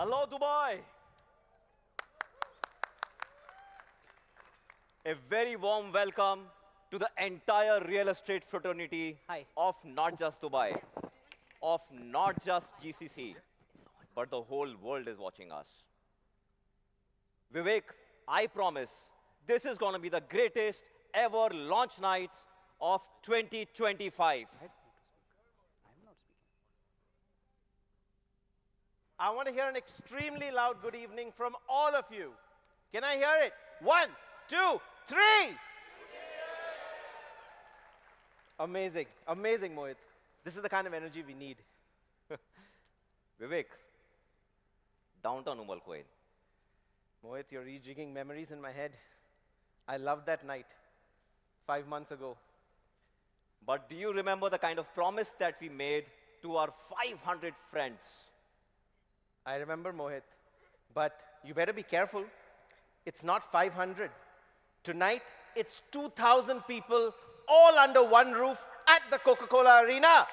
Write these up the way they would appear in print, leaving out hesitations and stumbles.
Hello, Dubai. A very warm welcome to the entire real estate fraternity Hi. of not just Dubai, of not just GCC, but the whole world is watching us. Vivek, I promise this is going to be the greatest ever launch night of 2025. I want to hear an extremely loud good evening from all of you. Can I hear it? 1, 2, 3. Amazing, amazing, Mohit. This is the kind of energy we need. Vivek, downtown Umal Quain. Mohit, you're rejigging memories in my head. I loved that night 5 months ago. But do you remember the kind of promise that we made to our 500 friends? I remember, Mohit. But you better be careful. It's not 500. Tonight, it's 2,000 people all under one roof at the Coca-Cola Arena.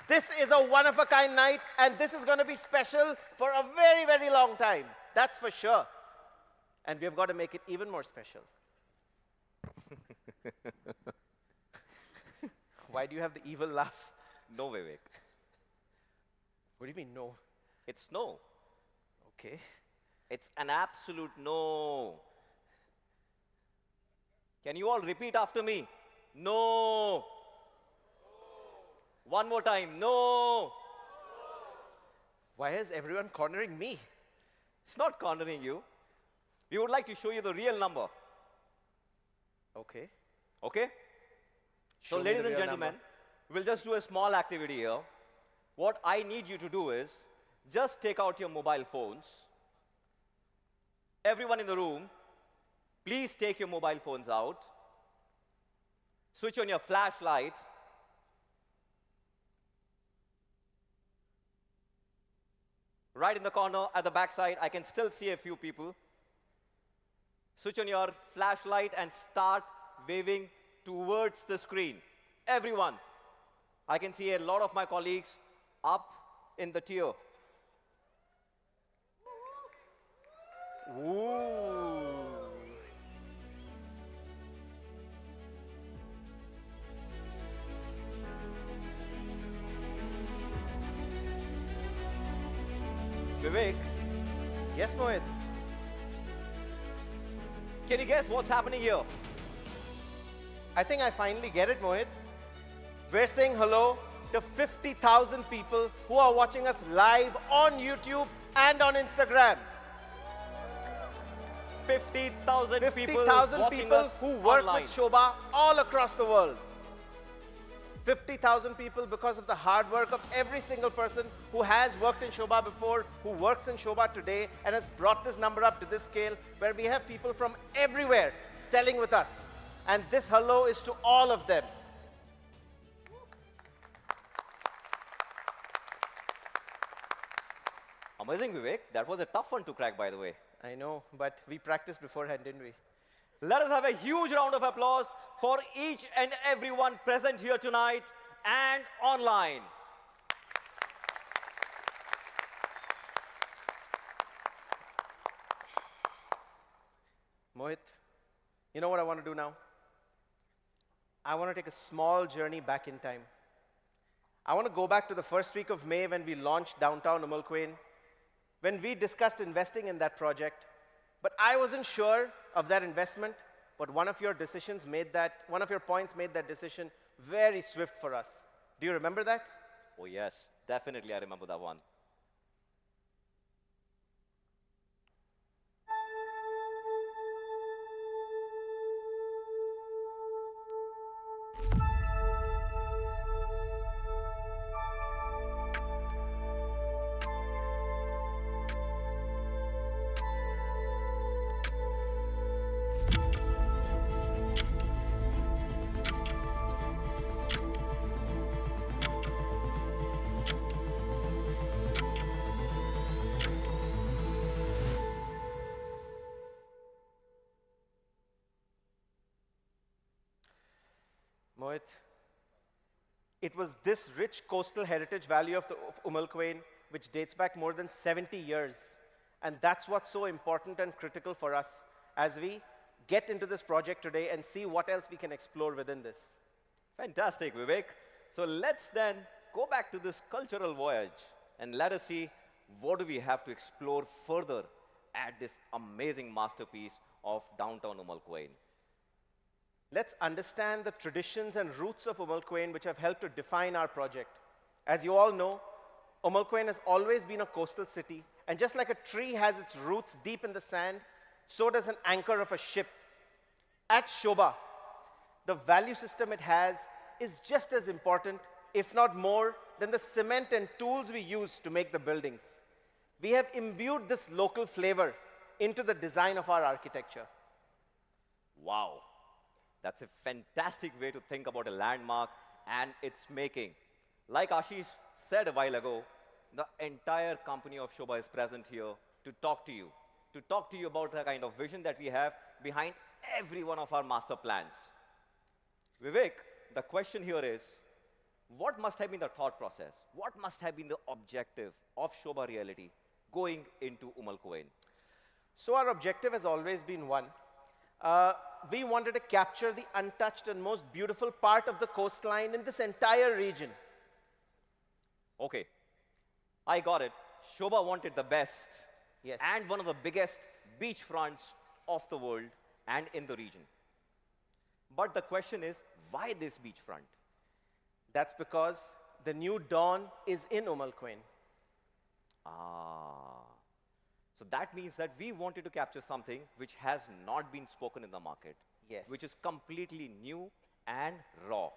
This is a one-of-a-kind night, and this is going to be special for a very, very long time. That's for sure. And we've got to make it even more special. Why do you have the evil laugh? No, Vivek. What do you mean, no? It's no. Okay. It's an absolute no. Can you all repeat after me? No. One more time. No. Why is everyone cornering me? It's not cornering you. We would like to show you the real number. Okay. Okay? Show So, me ladies the and real gentlemen, number. we'll just do a small activity here. What I need you to do is just take out your mobile phones. Everyone in the room, please take your mobile phones out. Switch on your flashlight. Right in the corner at the back side, I can still see a few people. Switch on your flashlight and start waving towards the screen. Everyone. I can see a lot of my colleagues up in the tier. Ooh. Vivek, Yes, Mohit. can you guess what's happening here? I think I finally get it, Mohit. We're saying hello to 50,000 people who are watching us live on YouTube and on Instagram. 50,000 people 50,000 watching people us who work online. with Sobha all across the world. 50,000 people because of the hard work of every single person who has worked in Sobha before, who works in Sobha today, and has brought this number up to this scale where we have people from everywhere selling with us. And this hello is to all of them. Amazing, Vivek. That was a tough one to crack, by the way. I know, but we practiced beforehand, didn't we? Let us have a huge round of applause for each and everyone present here tonight and online. Mohit, you know what I want to do now? I want to take a small journey back in time. I want to go back to the first week of May when we launched downtown Umal Quain, when we discussed investing in that project. But I wasn't sure of that investment, but one of your points made that decision very swift for us. Do you remember that? Oh, yes. Definitely, I remember that one. Mohit, it was this rich coastal heritage value of Umal Quain which dates back more than 70 years. And that's what's so important and critical for us as we get into this project today and see what else we can explore within this. Fantastic, Vivek. So let's then go back to this cultural voyage and let us see what do we have to explore further at this amazing masterpiece of downtown Quain. Let's understand the traditions and roots of Quain, which have helped to define our project. As you all know, Quain has always been a coastal city, and just like a tree has its roots deep in the sand, so does an anchor of a ship. At Sobha, the value system it has is just as important, if not more, than the cement and tools we use to make the buildings. We have imbued this local flavor into the design of our architecture. Wow, that's a fantastic way to think about a landmark and its making. Like Ashish said a while ago, the entire company of Sobha is present here to talk to you about the kind of vision that we have behind every one of our master plans. Vivek, the question here is, what must have been the thought process? What must have been the objective of Sobha Realty going into Quain? So our objective has always been one. We wanted to capture the untouched and most beautiful part of the coastline in this entire region. Okay, I got it. Sobha wanted the best Yes. and one of the biggest beachfronts of the world and in the region. But the question is, why this beachfront? That's because the new dawn is in Quain. Ah, so that means that we wanted to capture something which has not been spoken in the market. Yes. Which is completely new and raw.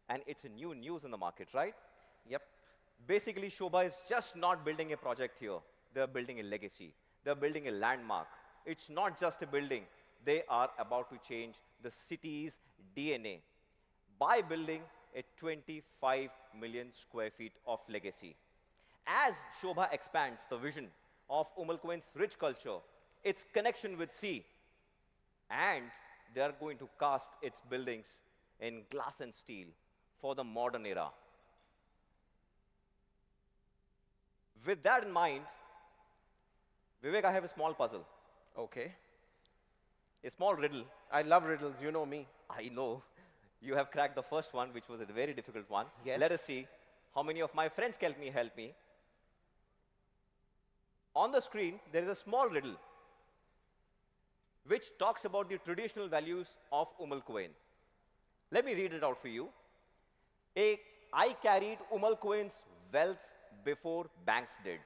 And it's a new news in the market, right? Yep. Basically, Sobha is just not building a project here. They're building a legacy. They're building a landmark. It's not just a building. They are about to change the city's DNA by building a 25 million square feet of legacy. As Sobha expands the vision of Quain's rich culture, its connection with sea, and they are going to cast its buildings in glass and steel for the modern era. With that in mind, Vivek, I have a small puzzle, Okay. a small riddle. I love riddles, you know me. I know you have cracked the first one, which was a very difficult one. Yes. Let us see how many of my friends can help me. On the screen, there is a small riddle which talks about the traditional values of Quain. Let me read it out for you. I carried Quain's wealth before banks did.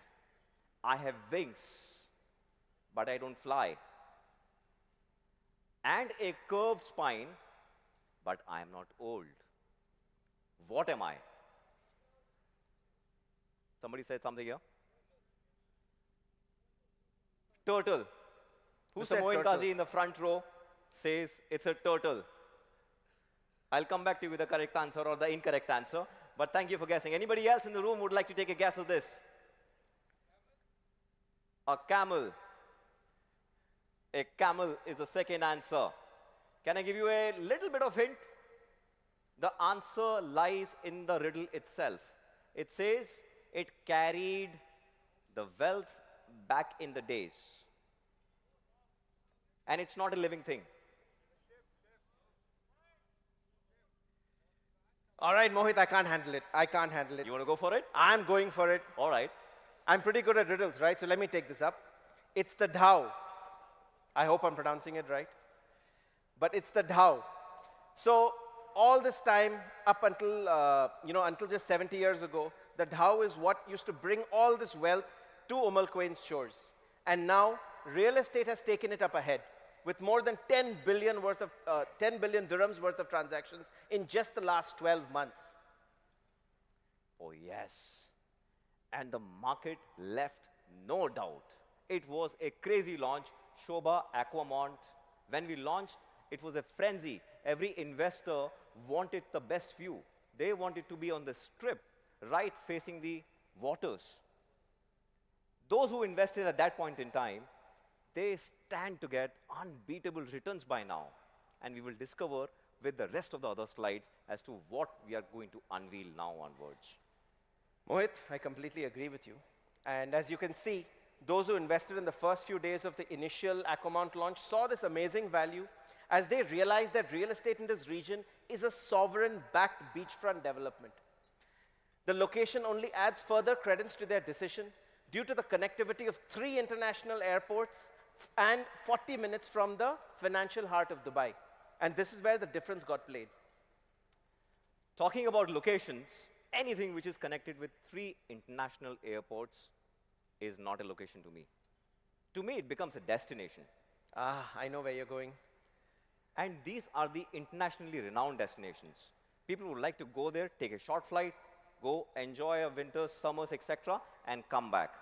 I have wings, but I don't fly. And a curved spine, but I am not old. What am I? Somebody said something here? Turtle. Who Mr. said Moin turtle? Kazi in the front row says it's a turtle. I'll come back to you with the correct answer or the incorrect answer, but thank you for guessing. Anybody else in the room would like to take a guess of this? A camel. A camel is the second answer. Can I give you a little bit of hint? The answer lies in the riddle itself. It says it carried the wealth back in the days. And it's not a living thing. All right, Mohit, I can't handle it. I can't handle it. You want to go for it? I'm going for it. All right. I'm pretty good at riddles, right? So let me take this up. It's the Dhau. I hope I'm pronouncing it right. But it's the Dhau. So all this time, up until, until just 70 years ago, the Dhau is what used to bring all this wealth to Quain's shores. And now, real estate has taken it up ahead with more than 10 billion dirhams worth of transactions in just the last 12 months. Oh, yes. And the market left no doubt. It was a crazy launch, Sobha AquaCrest. When we launched, it was a frenzy. Every investor wanted the best view. They wanted to be on the strip, right facing the waters. Those who invested at that point in time, they stand to get unbeatable returns by now. And we will discover with the rest of the other slides as to what we are going to unveil now onwards. Mohit, I completely agree with you. And as you can see, those who invested in the first few days of the initial Aquamount launch saw this amazing value as they realized that real estate in this region is a sovereign-backed beachfront development. The location only adds further credence to their decision due to the connectivity of 3 international airports and 40 minutes from the financial heart of Dubai. And this is where the difference got played. Talking about locations, anything which is connected with 3 international airports is not a location to me. To me, it becomes a destination. I know where you're going. And these are the internationally renowned destinations. People would like to go there, take a short flight, go enjoy a winter, summers, etc., and come back.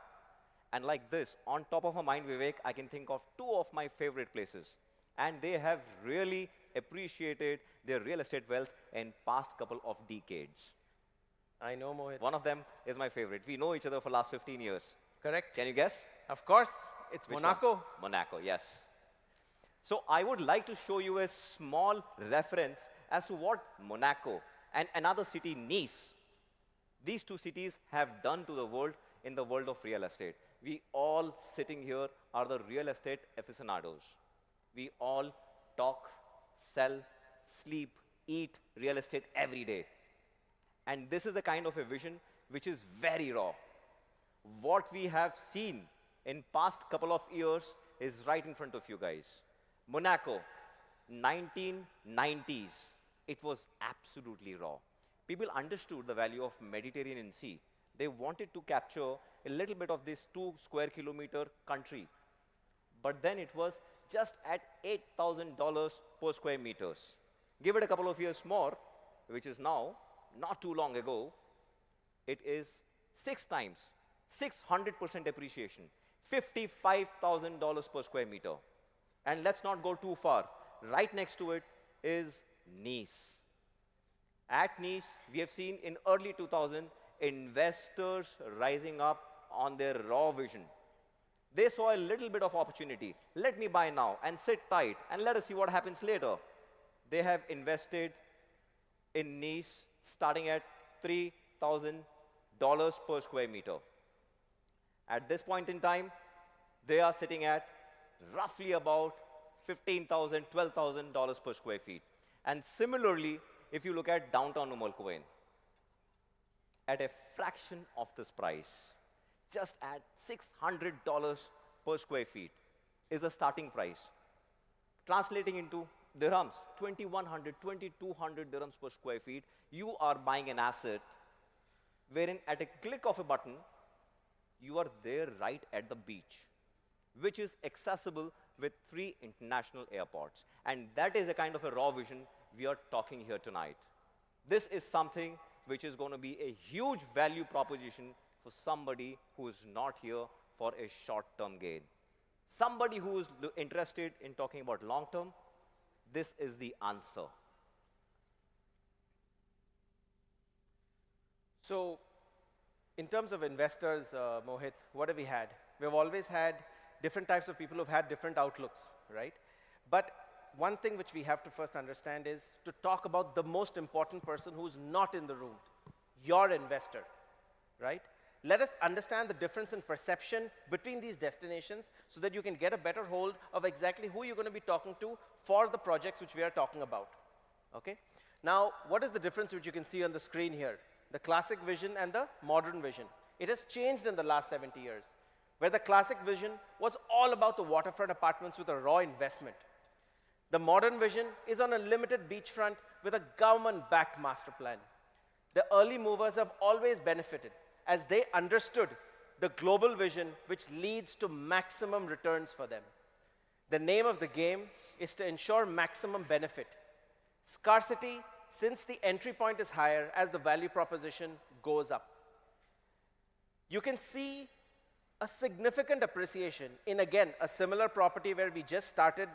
And like this, on top of my mind, Vivek, I can think of 2 of my favorite places. And they have really appreciated their real estate wealth in past couple of decades. I know, Mohit. One of them is my favorite. We know each other for the last 15 years. Correct? Can you guess? Of course. It's Which Monaco. one? Monaco, yes. So I would like to show you a small reference as to what Monaco and another city, Nice, these 2 cities have done to the world in the world of real estate. We all sitting here are the real estate aficionados. We all talk, sell, sleep, eat real estate every day. And this is the kind of a vision which is very raw. What we have seen in past couple of years is right in front of you guys. Monaco, 1990s, it was absolutely raw. People understood the value of Mediterranean Sea. They wanted to capture a little bit of this 2 square kilometer country. But then it was just at $8,000 per square meters. Give it a couple of years more, which is now, not too long ago, it is 6 times, 600% appreciation, $55,000 per square meter. And let's not go too far. Right next to it is Nice. At Nice, we have seen in early 2000, investors rising up on their raw vision. They saw a little bit of opportunity. Let me buy now and sit tight and let us see what happens later. They have invested in Nice starting at $3,000 per square meter. At this point in time, they are sitting at roughly about $15,000, $12,000 per square feet. And similarly, if you look at downtown Numalkuin, at a fraction of this price, just at $600 per square feet is the starting price. Translating into dirhams, 2,100, 2,200 dirhams per square feet, you are buying an asset wherein at a click of a button, you are there right at the beach, which is accessible with 3 international airports. And that is a kind of a raw vision we are talking here tonight. This is something which is going to be a huge value proposition for somebody who is not here for a short-term gain. Somebody who is interested in talking about long-term, this is the answer. So, in terms of investors, Mohit, what have we had? We've always had different types of people who've had different outlooks, right? But one thing which we have to first understand is to talk about the most important person who's not in the room, your investor, right? Let us understand the difference in perception between these destinations so that you can get a better hold of exactly who you're going to be talking to for the projects which we are talking about, okay? Now, what is the difference which you can see on the screen here? The classic vision and the modern vision. It has changed in the last 70 years, where the classic vision was all about the waterfront apartments with a raw investment. The modern vision is on a limited beachfront with a government-backed master plan. The early movers have always benefited as they understood the global vision which leads to maximum returns for them. The name of the game is to ensure maximum benefit. Scarcity, since the entry point is higher as the value proposition goes up. You can see a significant appreciation in, again, a similar property where we just started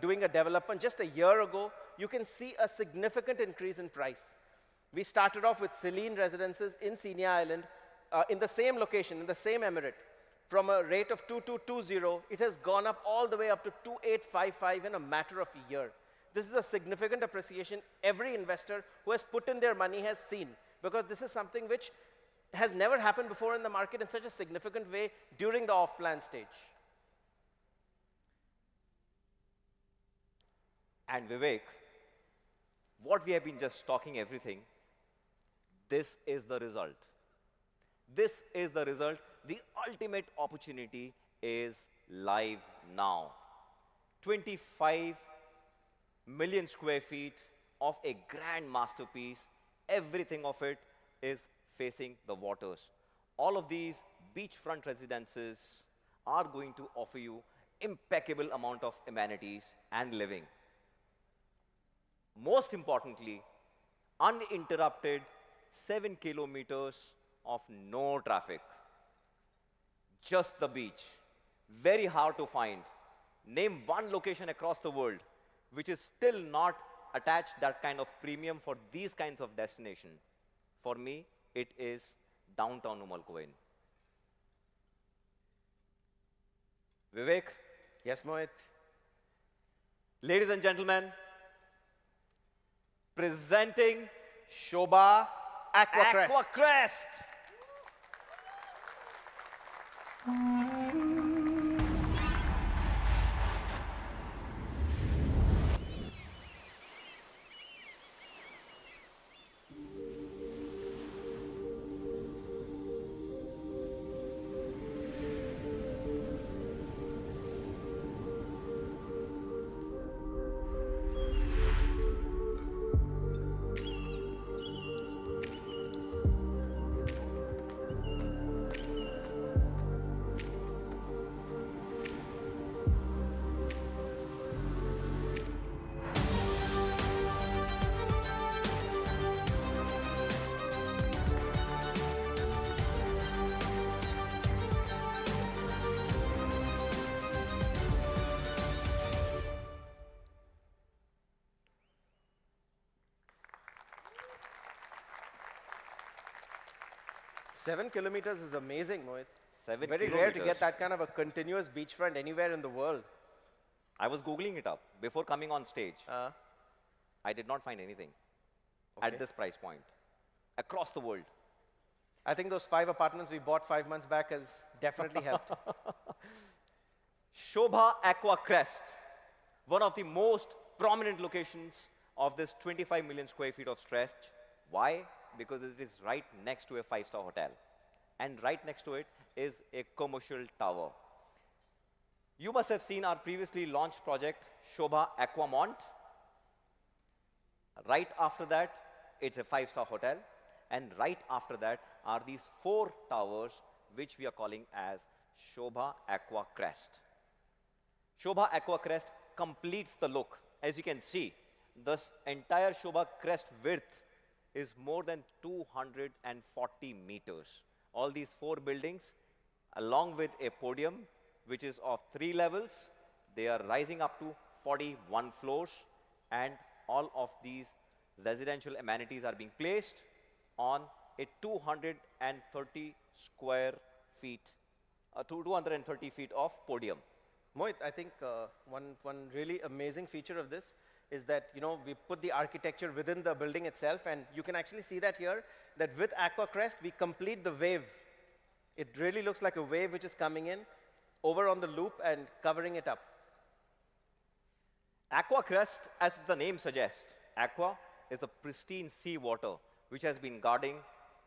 doing a development just a year ago. You can see a significant increase in price. We started off with Celine Residences in Sinai Island in the same location, in the same emirate. From a rate of 2,220, it has gone up all the way up to 2,855 in a matter of a year. This is a significant appreciation every investor who has put in their money has seen, because this is something which has never happened before in the market in such a significant way during the off-plan stage. And Vivek, what we have been just talking everything, this is the result. This is the result. The ultimate opportunity is live now. 25 million square feet of a grand masterpiece. Everything of it is facing the waters. All of these beachfront residences are going to offer you impeccable amount of amenities and living. Most importantly, uninterrupted 7 kilometers of no traffic. Just the beach. Very hard to find. Name one location across the world which is still not attached that kind of premium for these kinds of destination. For me, it is downtown Umal Quain. Vivek, Yes, Mohit? ladies and gentlemen, presenting Sobha AquaCrest. AquaCrest. 7 kilometers is amazing, Mohit. 7 Very kilometers. rare to get that kind of a continuous beachfront anywhere in the world. I was Googling it up before coming on stage. I did not find anything at this price point across the world. I think those 5 apartments we bought 5 months back has definitely helped. Sobha AquaCrest, one of the most prominent locations of this 25 million square feet of stretch. Why? Because it is right next to a 5-star hotel. And right next to it is a commercial tower. You must have seen our previously launched project, Sobha Aquamont. Right after that, it's a 5-star hotel. And right after that are these 4 towers, which we are calling as Sobha AquaCrest. Sobha AquaCrest completes the look. As you can see, this entire Sobha Crest width is more than 240 meters. All these 4 buildings, along with a podium, which is of 3 levels, they are rising up to 41 floors, and all of these residential amenities are being placed on a 230 square feet, 230 feet of podium. Mohit, I think one really amazing feature of this is that, we put the architecture within the building itself, and you can actually see that here, that with AquaCrest, we complete the wave. It really looks like a wave which is coming in over on the loop and covering it up. AquaCrest, as the name suggests, aqua is the pristine sea water which has been guarding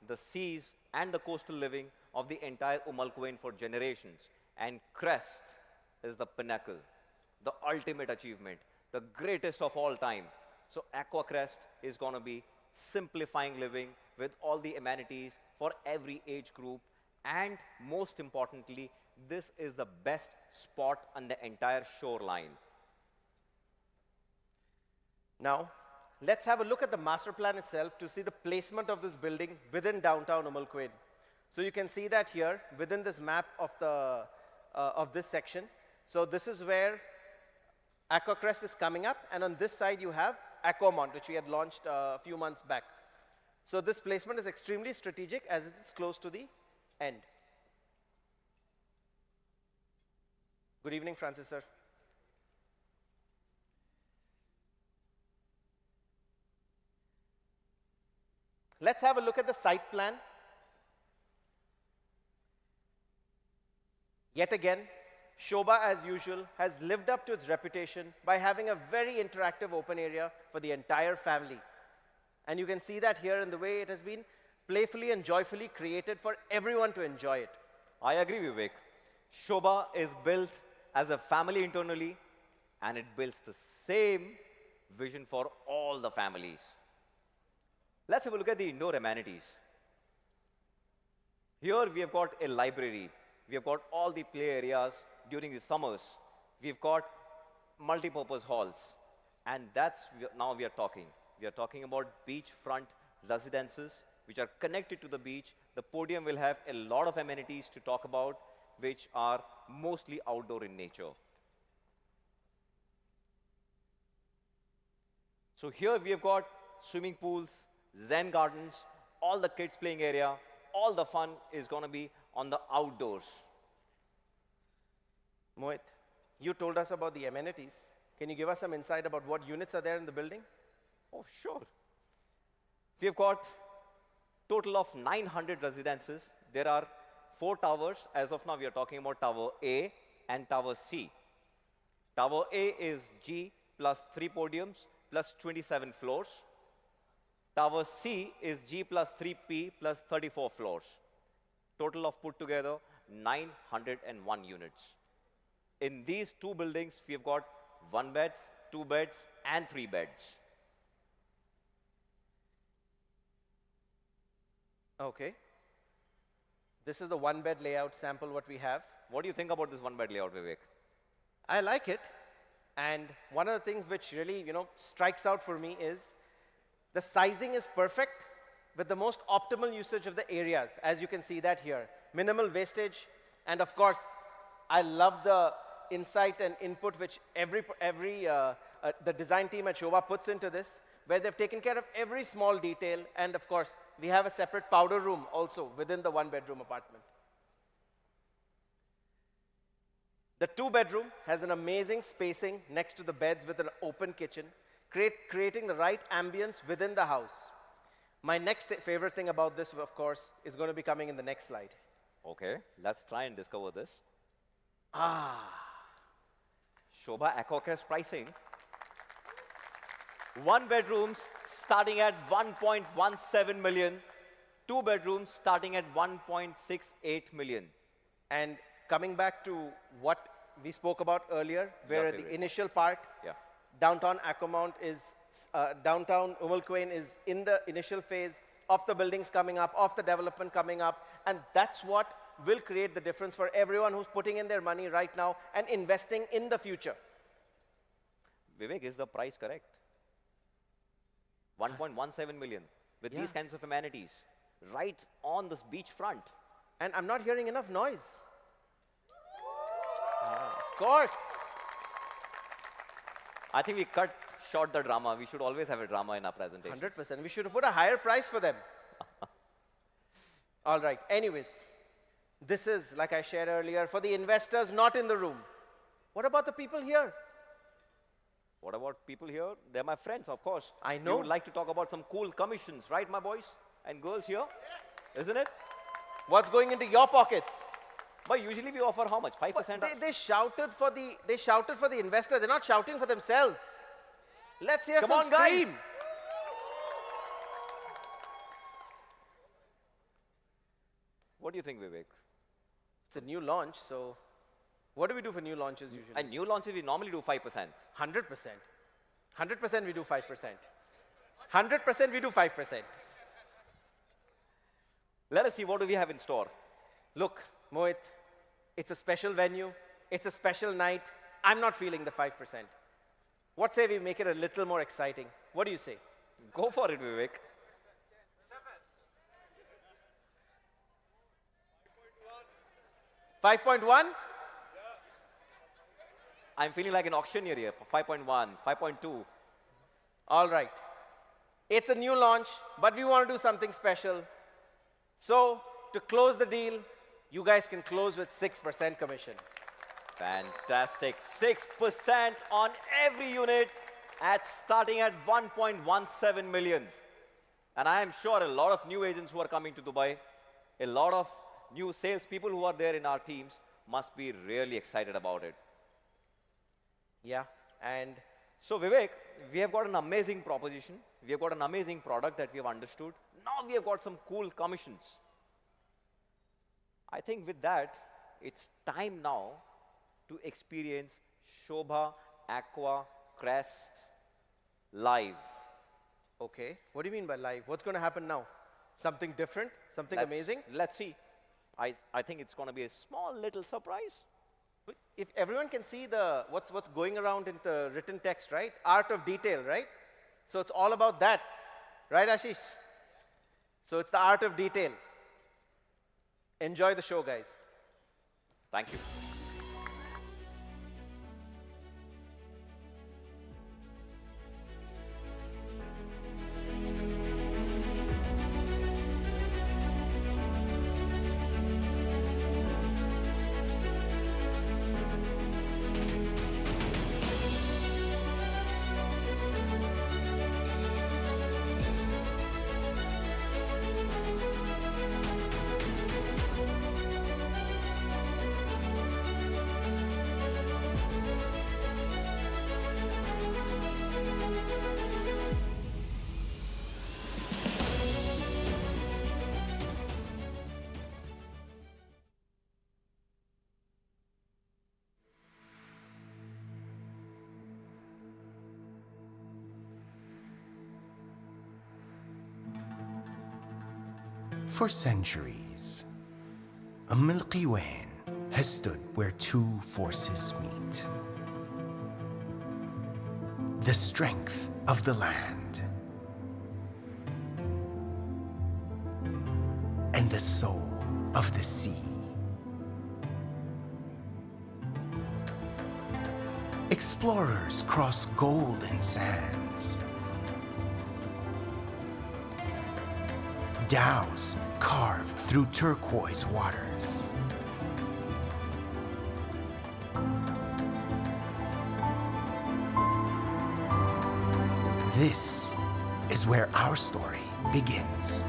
the seas and the coastal living of the entire Umal Quain for generations. And crest is the pinnacle, the ultimate achievement, the greatest of all time. So AquaCrest is going to be simplifying living with all the amenities for every age group. And most importantly, this is the best spot on the entire shoreline. Now, let's have a look at the master plan itself to see the placement of this building within downtown Umal Quain. So you can see that here within this map of this section. So this is where AquaCrest is coming up, and on this side you have Aquamont, which we had launched a few months back. So this placement is extremely strategic as it is close to the end. Good evening, Francis sir. Let's have a look at the site plan. Yet again, Sobha, as usual, has lived up to its reputation by having a very interactive open area for the entire family. And you can see that here in the way it has been playfully and joyfully created for everyone to enjoy it. I agree, Vivek. Sobha is built as a family internally, and it builds the same vision for all the families. Let's have a look at the indoor amenities. Here we have got a library. We have got all the play areas during the summers. We've got multi-purpose halls. And now we are talking. We are talking about beachfront residences which are connected to the beach. The podium will have a lot of amenities to talk about, which are mostly outdoor in nature. So here we have got swimming pools, zen gardens, all the kids playing area. All the fun is going to be on the outdoors. Mohit, you told us about the amenities. Can you give us some insight about what units are there in the building? Oh, sure. We have got total of 900 residences. There are 4 towers. As of now, we are talking about Tower A and Tower C. Tower A is G plus 3 podiums plus 27 floors. Tower C is G plus 3P plus 34 floors. Total of put together 901 units. In these 2 buildings, we have got 1 beds, 2 beds, and 3 beds. Okay. This is the 1-bed layout sample what we have. What do you think about this 1-bed layout, Vivek? I like it. And one of the things which really, strikes out for me is the sizing is perfect with the most optimal usage of the areas, as you can see that here. Minimal wastage, and of course, I love the insight and input which the design team at Sobha puts into this, where they've taken care of every small detail, and of course, we have a separate powder room also within the 1-bedroom apartment. The 2-bedroom has an amazing spacing next to the beds with an open kitchen, creating the right ambience within the house. My next favorite thing about this, of course, is going to be coming in the next slide. Okay, let's try and discover this. Sobha AquaCrest pricing. 1 bedrooms starting at 1.17 million. 2 bedrooms starting at 1.68 million. And coming back to what we spoke about earlier, where the initial part, downtown downtown Umalquain is in the initial phase of the buildings coming up, of the development coming up, and that's what will create the difference for everyone who's putting in their money right now and investing in the future. Vivek, is the price correct? 1.17 million with these kinds of amenities right on this beach front. And I'm not hearing enough noise. Of course. I think we cut short the drama. We should always have a drama in our presentation. 100%. We should have put a higher price for them. All right. Anyways, this is, like I shared earlier, for the investors not in the room. What about the people here? What about people here? They're my friends, of course. I know. You would like to talk about some cool commissions, right, my boys and girls here? Isn't it? What's going into your pockets? But usually we offer how much? 5%? They shouted for the investor. They're not shouting for themselves. Let's hear some on, guys. scream. What do you think, Vivek? It's a new launch, so what do we do for new launches usually? And new launches, we normally do 5%. 100%. 100% we do 5%. 100% we do 5%. Let us see what do we have in store. Look, Mohit, it's a special venue. It's a special night. I'm not feeling the 5%. What say we make it a little more exciting? What do you say? Go for it, Vivek. 5.1? I'm feeling like an auctioneer here. 5.1, 5.2. All right. It's a new launch, but we want to do something special. So, to close the deal, you guys can close with 6% commission. Fantastic. 6% on every unit starting at 1.17 million. And I am sure a lot of new agents who are coming to Dubai, a lot of new salespeople who are there in our teams must be really excited about it. Yeah, and So Vivek, we have got an amazing proposition. We have got an amazing product that we have understood. Now we have got some cool commissions. I think with that, it's time now to experience Sobha AquaCrest live. okay, what do you mean by live? What's going to happen now? Something different? Something amazing? Let's see. I think it's going to be a small little surprise. But if everyone can see the what's going around in the written text, right? Art of detail, right? So it's all about that, right, Ashish? So it's the art of detail. Enjoy the show, guys. Thank you. For centuries, a Milky Way has stood where two forces meet. The strength of the land and the soul of the sea. Explorers cross golden sands. Dhows carved through turquoise waters. This is where our story begins.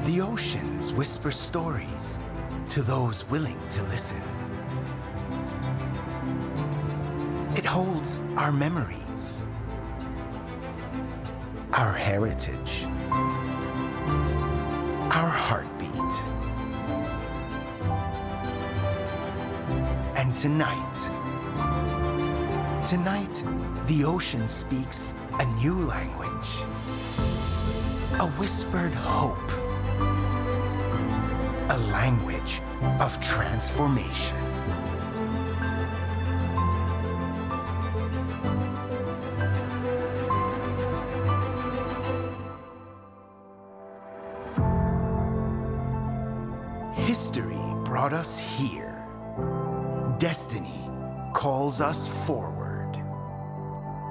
The oceans whisper stories to those willing to listen. It holds our memories, our heritage, our heartbeat. And tonight, the ocean speaks a new language, a whispered hope, a language of transformation. History brought us here. Destiny calls us forward.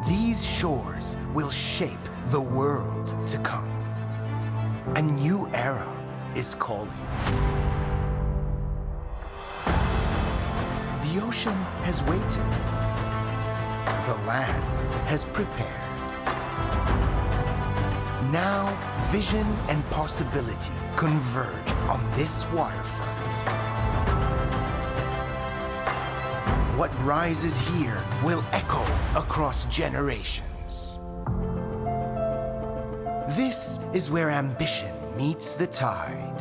These shores will shape the world to come. A new era is calling. The ocean has waited. The land has prepared. Now, vision and possibility converge on this waterfront. What rises here will echo across generations. This is where ambition meets the tide.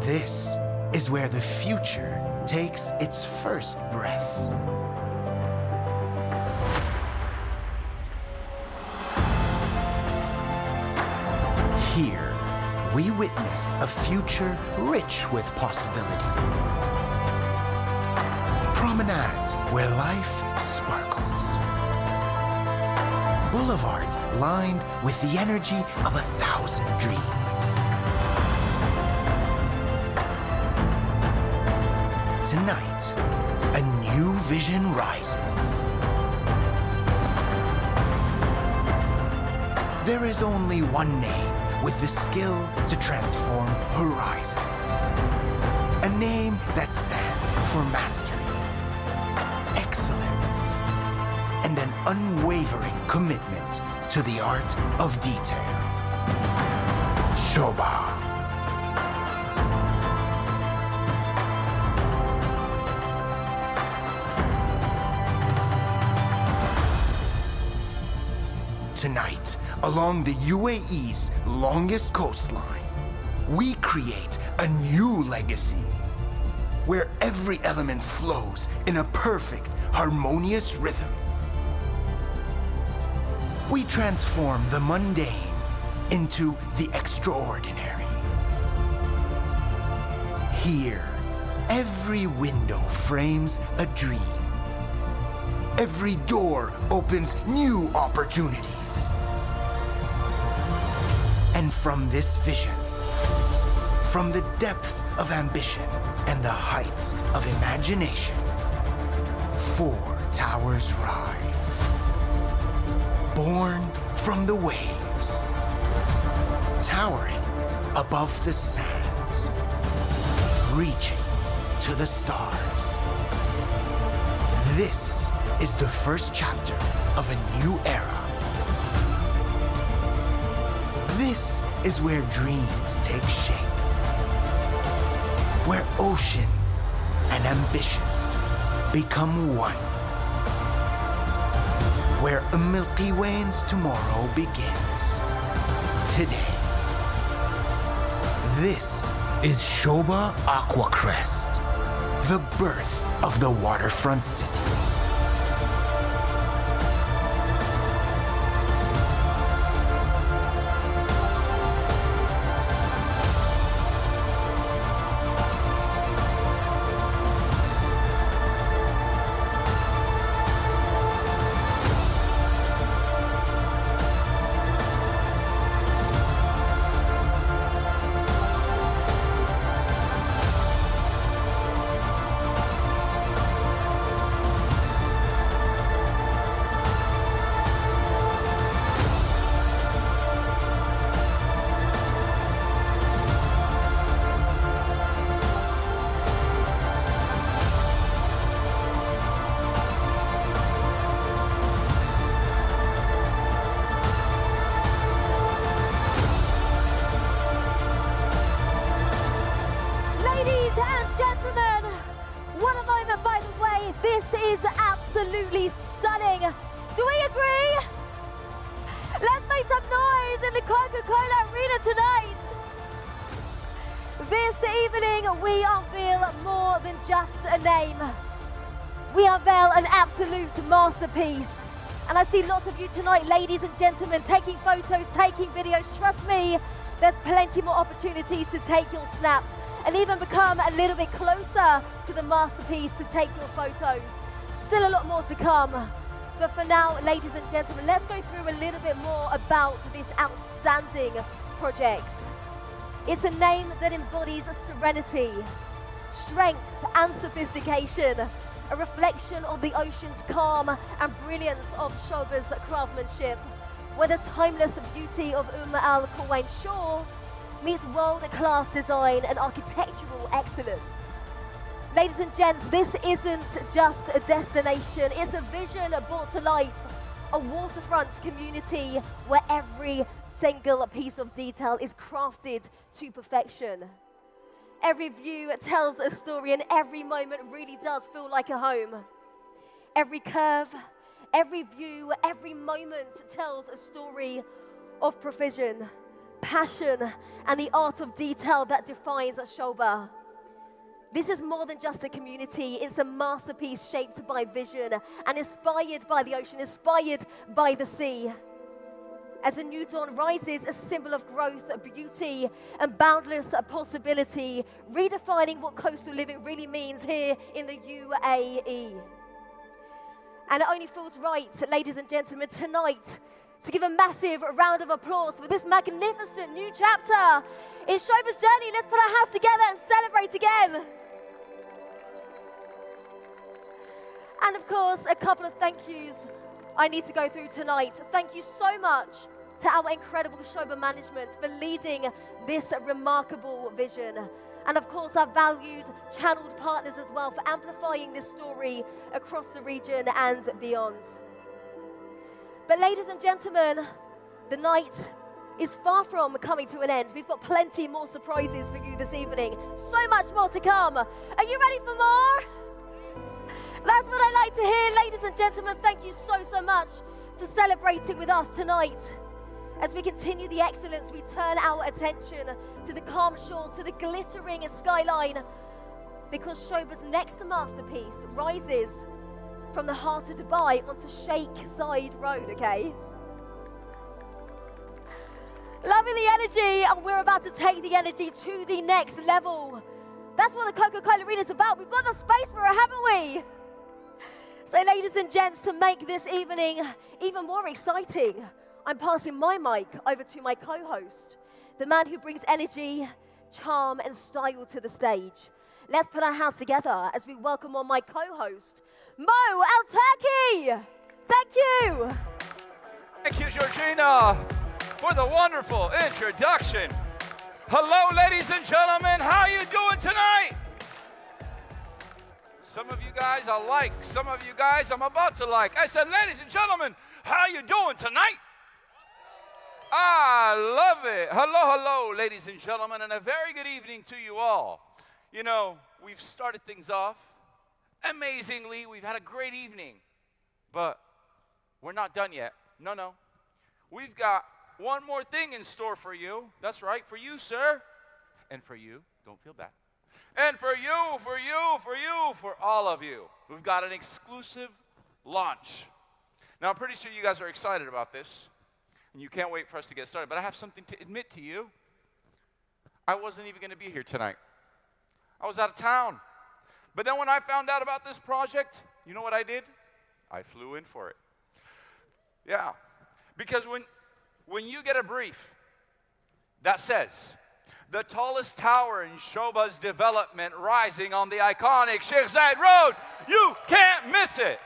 This is where the future takes its first breath. Here, we witness a future rich with possibility. Promenades where life sparkles. Boulevards lined with the energy of 1,000 dreams. Tonight, a new vision rises. There is only one name with the skill to transform horizons. a name that stands for mastery, excellence, and an unwavering commitment to the art of detail. Sobha. Tonight, along the UAE's longest coastline, we create a new legacy where every element flows in a perfect, harmonious rhythm. We transform the mundane into the extraordinary. Here, every window frames a dream. Every door opens new opportunities. And from this vision, from the depths of ambition and the heights of imagination, 4 towers rise. Born from the waves, towering above the sands, reaching to the stars. This is the first chapter of a new era. This is where dreams take shape, where ocean and ambition become one, where a Milky Way's tomorrow begins today. This is Sobha AquaCrest, the birth of the waterfront city. Is absolutely stunning. Do we agree? Let's make some noise in the Coca-Cola Arena tonight. This evening, we unveil more than just a name. We unveil an absolute masterpiece. And I see lots of you tonight, ladies and gentlemen, taking photos, taking videos. Trust me, there's plenty more opportunities to take your snaps and even become a little bit closer to the masterpiece to take your photos. Still a lot more to come. But for now, ladies and gentlemen, let's go through a little bit more about this outstanding project. It's a name that embodies serenity, strength, and sophistication, a reflection of the ocean's calm and brilliance of Sobha's craftsmanship, where the timeless beauty of Al Quwain shore meets world-class design and architectural excellence. Ladies and gents, this isn't just a destination, it's a vision brought to life, a waterfront community where every single piece of detail is crafted to perfection. Every view tells a story and every moment really does feel like a home. Every curve, every view, every moment tells a story of provision, passion, and the art of detail that defines Sobha. This is more than just a community, it's a masterpiece shaped by vision and inspired by the ocean, inspired by the sea. As a new dawn rises, a symbol of growth, beauty, and boundless possibility, redefining what coastal living really means here in the UAE. And it only feels right, ladies and gentlemen, tonight to give a massive round of applause for this magnificent new chapter in Sobha's journey. Let's put our hands together and celebrate again. And of course, a couple of thank yous I need to go through tonight. Thank you so much to our incredible Sobha management for leading this remarkable vision. And of course, our valued channeled partners as well for amplifying this story across the region and beyond. But ladies and gentlemen, the night is far from coming to an end. We've got plenty more surprises for you this evening. So much more to come. Are you ready for more? That's what I like to hear. Ladies and gentlemen, thank you so much for celebrating with us tonight. As we continue the excellence, we turn our attention to the calm shores, to the glittering skyline, because Sobha's next masterpiece rises from the heart of Dubai onto Sheikh Zayed Road, okay? Loving the energy, and we're about to take the energy to the next level. That's what the Coca-Cola Arena is about. We've got the space for it, haven't we? So ladies and gents, to make this evening even more exciting, I'm passing my mic over to my co-host, the man who brings energy, charm, and style to the stage. Let's put our hands together as we welcome on my co-host, Mo Al-Turki. Thank you. Thank you, Georgina, for the wonderful introduction. Hello, ladies and gentlemen. How you doing tonight? Some of you guys I like. Some of you guys I'm about to like. I said, ladies and gentlemen, how you doing tonight? I love it. Hello, ladies and gentlemen, and a very good evening to you all. You know, we've started things off amazingly. We've had a great evening, but we're not done yet. No. We've got one more thing in store for you. That's right, for you, sir, and for you. Don't feel bad. And for you, for all of you. We've got an exclusive launch. Now, I'm pretty sure you guys are excited about this, and you can't wait for us to get started. But I have something to admit to you. I wasn't even going to be here tonight. I was out of town. But then when I found out about this project, you know what I did? I flew in for it. Yeah. Because when you get a brief that says, the tallest tower in Sobha's development rising on the iconic Sheikh Zayed Road, you can't miss it.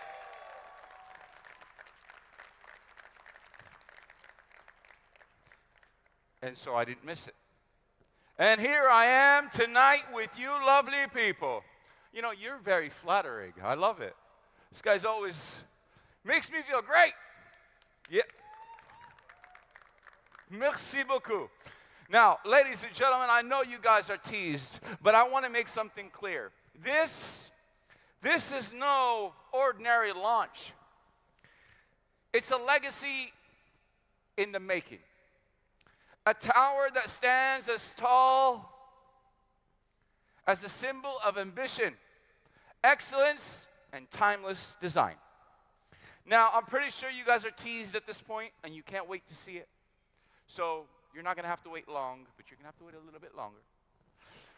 And so I didn't miss it. And here I am tonight with you lovely people. You know, you're very flattering. I love it. This guy's always makes me feel great. Yeah. Merci beaucoup. Now, ladies and gentlemen, I know you guys are teased, but I want to make something clear. This is no ordinary launch. It's a legacy in the making. A tower that stands as tall as a symbol of ambition, excellence, and timeless design. Now, I'm pretty sure you guys are teased at this point, and you can't wait to see it. So you're not going to have to wait long, but you're going to have to wait a little bit longer.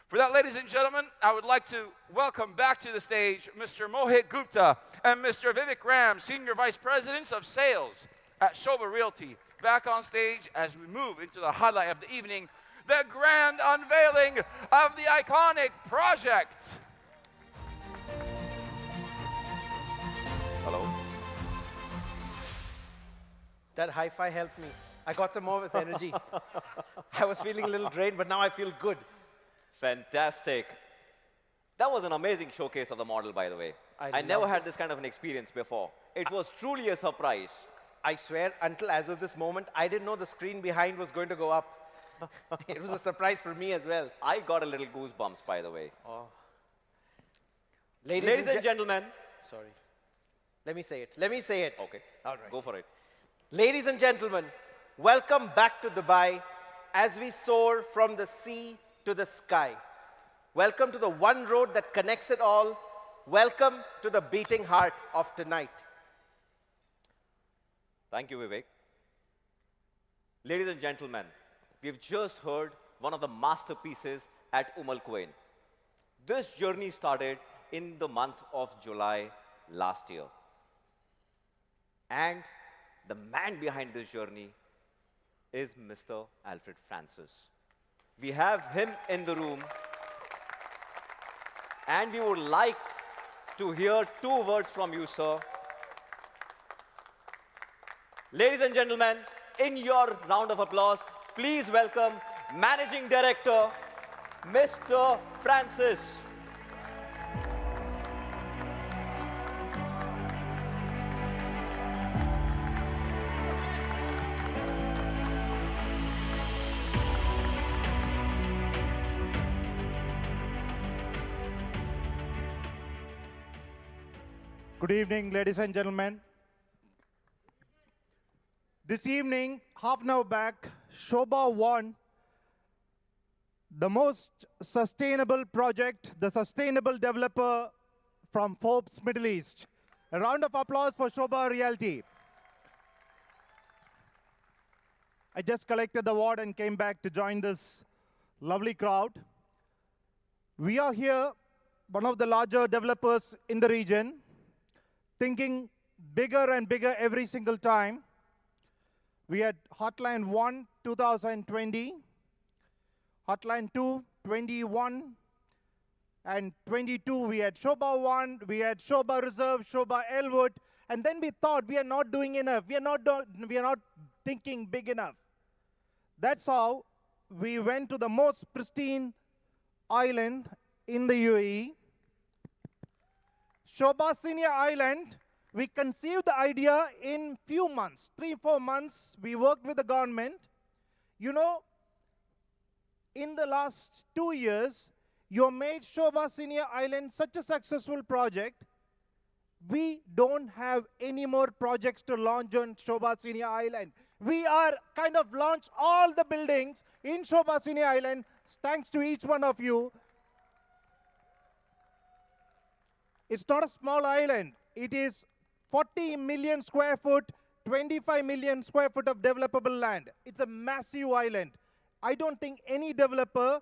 For that, ladies and gentlemen, I would like to welcome back to the stage Mr. Mohit Gupta and Mr. Vivek Ram, Senior Vice Presidents of Sales at Sobha Realty, back on stage as we move into the highlight of the evening, the grand unveiling of the iconic project. Hello. That hi-fi helped me. I got some more of his energy. I was feeling a little drained, but now I feel good. Fantastic. That was an amazing showcase of the model, by the way. I never had this kind of an experience before. It was truly a surprise. I swear, until as of this moment, I didn't know the screen behind was going to go up. It was a surprise for me as well. I got a little goosebumps, by the way. Oh. Ladies and gentlemen. Sorry. Let me say it. Okay. All right. Go for it. Ladies and gentlemen, welcome back to Dubai as we soar from the sea to the sky. Welcome to the one road that connects it all. Welcome to the beating heart of tonight. Thank you, Vivek. Ladies and gentlemen, we've just heard one of the masterpieces at Al Quwain. This journey started in the month of July last year. And the man behind this journey is Mr. Alfred Francis. We have him in the room. And we would like to hear 2 words from you, sir. Ladies and gentlemen, in your round of applause, please welcome Managing Director, Mr. Francis. Good evening, ladies and gentlemen. This evening, half an hour back, Sobha won the most sustainable project, the sustainable developer from Forbes Middle East. A round of applause for Sobha Realty. I just collected the award and came back to join this lovely crowd. We are here, one of the larger developers in the region, thinking bigger and bigger every single time. We had Hotline 1, 2020, Hotline 2, 21, and 22. We had Sobha 1, we had Sobha Reserve, Sobha Elwood, and then we thought we are not doing enough. We are not thinking big enough. That's how we went to the most pristine island in the UAE, Sobha Senior Island. We conceived the idea in few months, 3-4 months. We worked with the government. You know, in the last 2 years, you made Sobha Senior Island such a successful project. We don't have any more projects to launch on Sobha Senior Island. We are kind of launched all the buildings in Sobha Senior Island, thanks to each one of you. It's not a small island. It is 40 million square foot, 25 million square foot of developable land. It's a massive island. I don't think any developer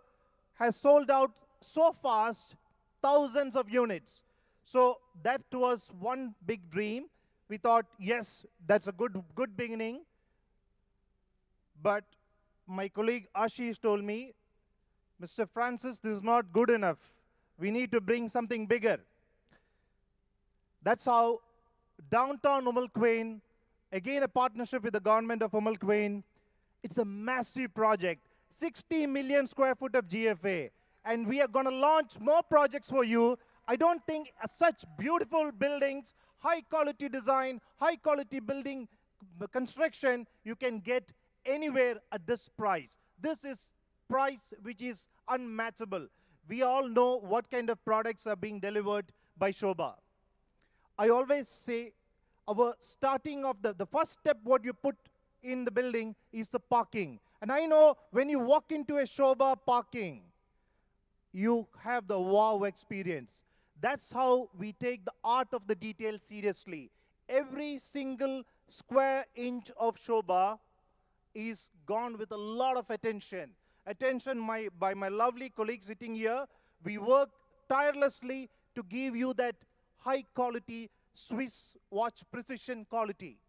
has sold out so fast thousands of units. So that was one big dream. We thought, yes, that's a good beginning. But my colleague Ashish told me, Mr. Francis, this is not good enough. We need to bring something bigger. That's how downtown Quain, again a partnership with the government of Quain, it's a massive project, 60 million square foot of GFA. And we are going to launch more projects for you. I don't think such beautiful buildings, high quality design, high quality building construction, you can get anywhere at this price. This is price which is unmatchable. We all know what kind of products are being delivered by Sobha. I always say our starting of the first step what you put in the building is the parking. And I know when you walk into a Sobha parking, you have the wow experience. That's how we take the art of the detail seriously. Every single square inch of Sobha is gone with a lot of attention. By my lovely colleagues sitting here. We work tirelessly to give you that high quality Swiss watch precision quality.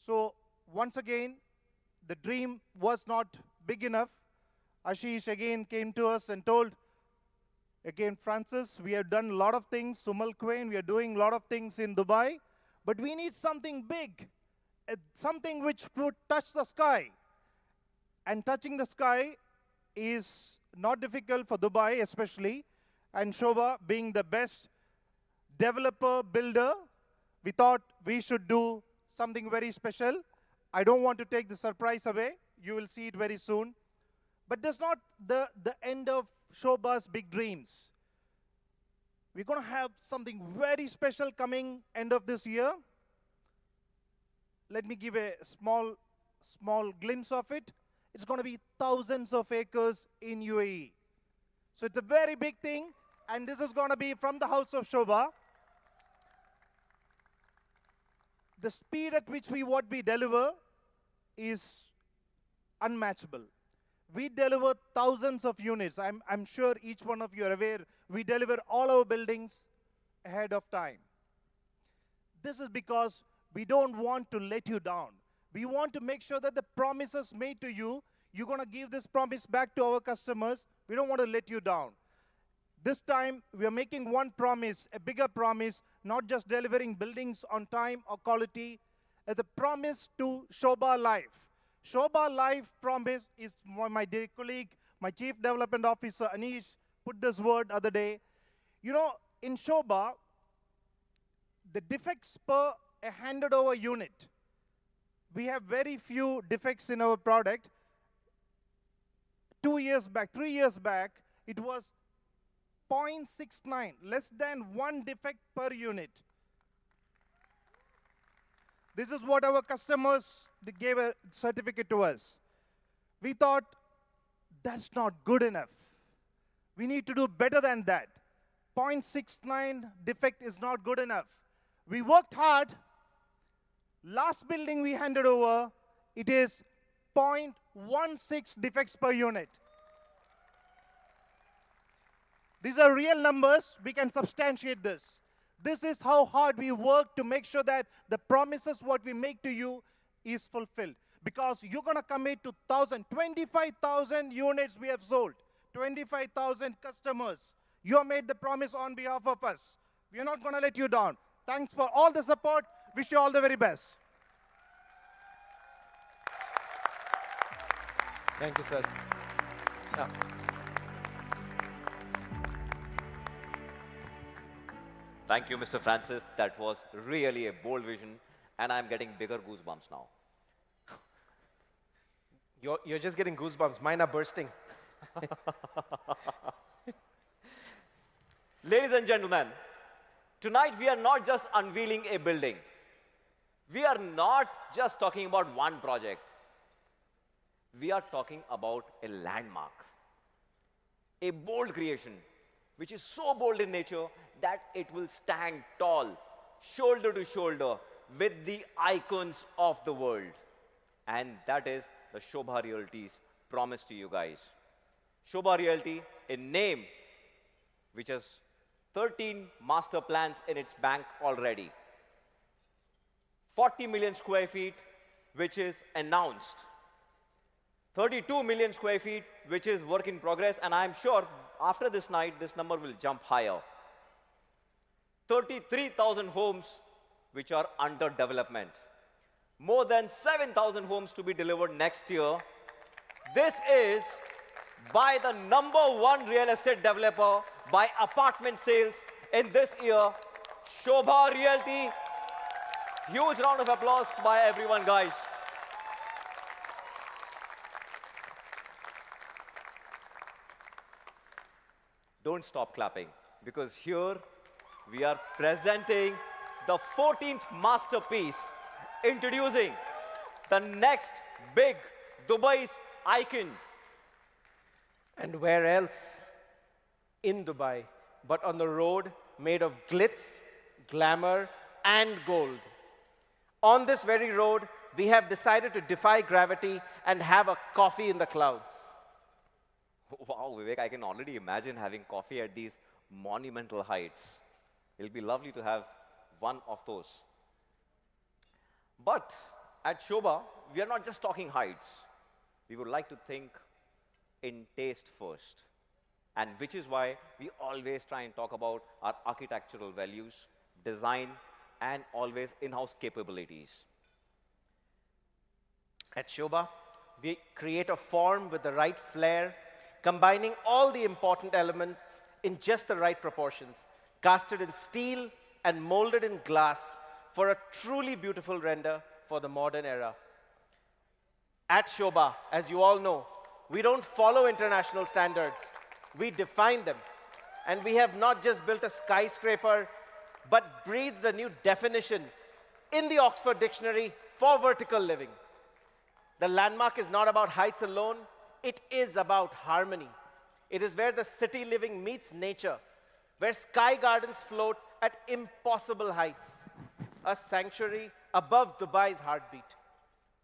So once again, the dream was not big enough. Ashish again came to us and told, again, Francis, we have done a lot of things, Quain, we are doing a lot of things in Dubai, but we need something big, something which would touch the sky. And touching the sky is not difficult for Dubai especially, and Sobha being the best developer, builder, we thought we should do something very special. I don't want to take the surprise away. You will see it very soon. But that's not the end of Sobha's big dreams. We're going to have something very special coming end of this year. Let me give a small glimpse of it. It's going to be thousands of acres in UAE. So it's a very big thing, and this is going to be from the house of Sobha. The speed at which what we deliver is unmatchable. We deliver thousands of units. I'm sure each one of you are aware. We deliver all our buildings ahead of time. This is because we don't want to let you down. We want to make sure that the promises made to you, you're going to give this promise back to our customers. We don't want to let you down. This time, we are making one promise, a bigger promise, not just delivering buildings on time or quality, as a promise to Sobha Life. Sobha Life Promise is my dear colleague, my Chief Development Officer, Anish, put this word other day. You know, in Sobha, the defects per a handed over unit, we have very few defects in our product. 2 years back, 3 years back, it was 0.69, less than 1 defect per unit. This is what our customers gave a certificate to us. We thought, that's not good enough. We need to do better than that. 0.69 defect is not good enough. We worked hard. Last building we handed over, it is 0.16 defects per unit. These are real numbers. We can substantiate this. This is how hard we work to make sure that the promises what we make to you is fulfilled. Because you're going to commit to 25,000 units we have sold, 25,000 customers. You have made the promise on behalf of us. We are not going to let you down. Thanks for all the support. Wish you all the very best. Thank you, sir. Yeah. Thank you, Mr. Francis. That was really a bold vision, and I'm getting bigger goosebumps now. You're just getting goosebumps. Mine are bursting. Ladies and gentlemen, tonight we are not just unveiling a building. We are not just talking about one project. We are talking about a landmark, a bold creation, which is so bold in nature that it will stand tall, shoulder to shoulder, with the icons of the world. And that is the Sobha Realty's promise to you guys. Sobha Realty, a name which has 13 master plans in its bank already. 40 million square feet, which is announced. 32 million square feet, which is work in progress, and I'm sure after this night, this number will jump higher. 33,000 homes, which are under development. More than 7,000 homes to be delivered next year. This is by the #1 real estate developer by apartment sales in this year, Sobha Realty. Huge round of applause by everyone, guys. Don't stop clapping, because here we are presenting the 14th masterpiece, introducing the next big Dubai's icon. And where else in Dubai but on the road made of glitz, glamour, and gold. On this very road, we have decided to defy gravity and have a coffee in the clouds. Wow, Vivek, I can already imagine having coffee at these monumental heights. It'll be lovely to have one of those. But at Sobha, we are not just talking heights. We would like to think in taste first. And which is why we always try and talk about our architectural values, design, and always in-house capabilities. At Sobha, we create a form with the right flair, combining all the important elements in just the right proportions, casted in steel and molded in glass for a truly beautiful render for the modern era. At Sobha, as you all know, we don't follow international standards. We define them. And we have not just built a skyscraper, but breathed a new definition in the Oxford Dictionary for vertical living. The landmark is not about heights alone. It is about harmony. It is where the city living meets nature, where sky gardens float at impossible heights, a sanctuary above Dubai's heartbeat.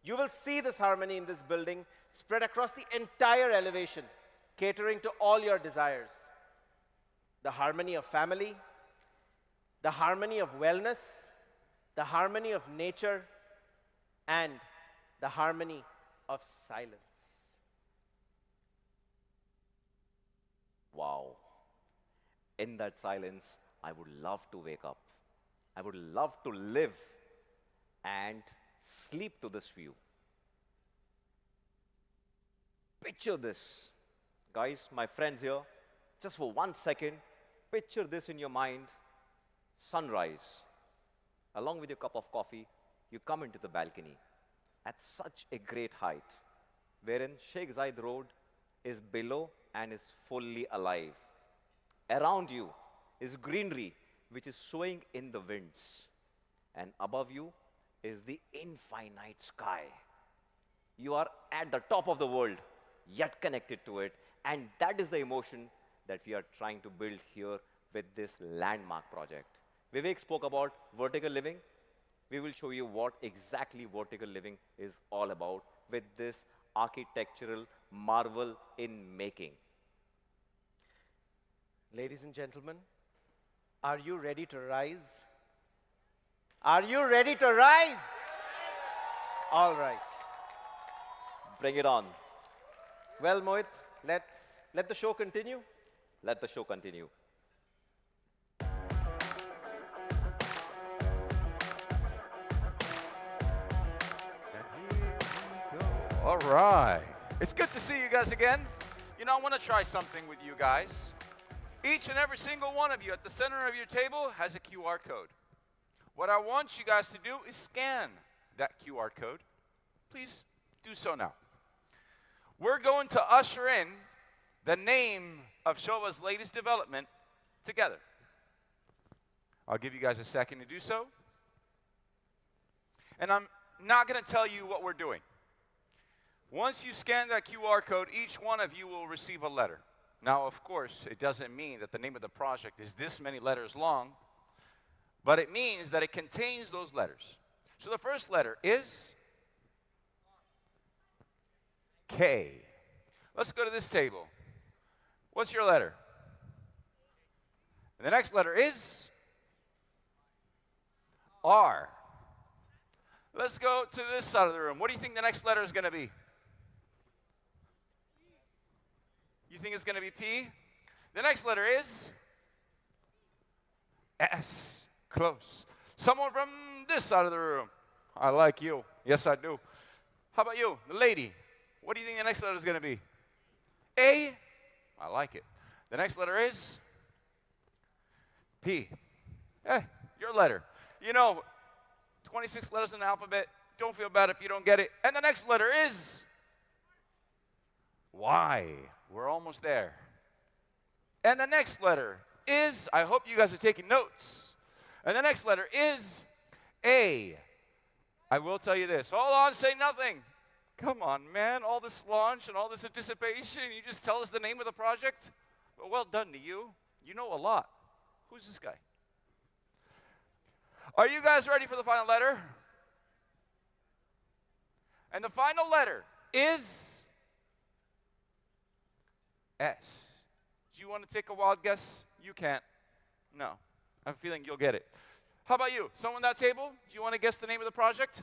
You will see this harmony in this building spread across the entire elevation, catering to all your desires. The harmony of family, the harmony of wellness, the harmony of nature, and the harmony of silence. Wow. In that silence, I would love to wake up. I would love to live and sleep to this view. Picture this. Guys, my friends here, just for 1 second, picture this in your mind. Sunrise. Along with your cup of coffee, you come into the balcony at such a great height, wherein Sheikh Zayed Road is below and is fully alive. Around you is greenery, which is swaying in the winds. And above you is the infinite sky. You are at the top of the world, yet connected to it. And that is the emotion that we are trying to build here with this landmark project. Vivek spoke about vertical living. We will show you what exactly vertical living is all about with this architectural marvel in making. Ladies and gentlemen, are you ready to rise? Are you ready to rise? All right. Bring it on. Well, Mohit, let the show continue. Let the show continue. All right. It's good to see you guys again. You know, I want to try something with you guys. Each and every single one of you at the center of your table has a QR code. What I want you guys to do is scan that QR code. Please do so now. We're going to usher in the name of Sobha's latest development together. I'll give you guys a second to do so. And I'm not going to tell you what we're doing. Once you scan that QR code, each one of you will receive a letter. Now, of course, it doesn't mean that the name of the project is this many letters long, but it means that it contains those letters. So the first letter is K. Let's go to this table. What's your letter? And the next letter is R. Let's go to this side of the room. What do you think the next letter is going to be? You think it's going to be P? The next letter is S. Close. Someone from this side of the room. I like you. Yes, I do. How about you, the lady? What do you think the next letter is going to be? A. I like it. The next letter is P. Your letter. You know, 26 letters in the alphabet. Don't feel bad if you don't get it. And the next letter is Y. We're almost there. And the next letter is, I hope you guys are taking notes. And the next letter is A. I will tell you this. Hold on, say nothing. Come on, man. All this launch and all this anticipation, you just tell us the name of the project? But well done to you. You know a lot. Who's this guy? Are you guys ready for the final letter? And the final letter is S. Do you want to take a wild guess? You can't. No. I'm feeling you'll get it. How about you? Someone at that table? Do you want to guess the name of the project?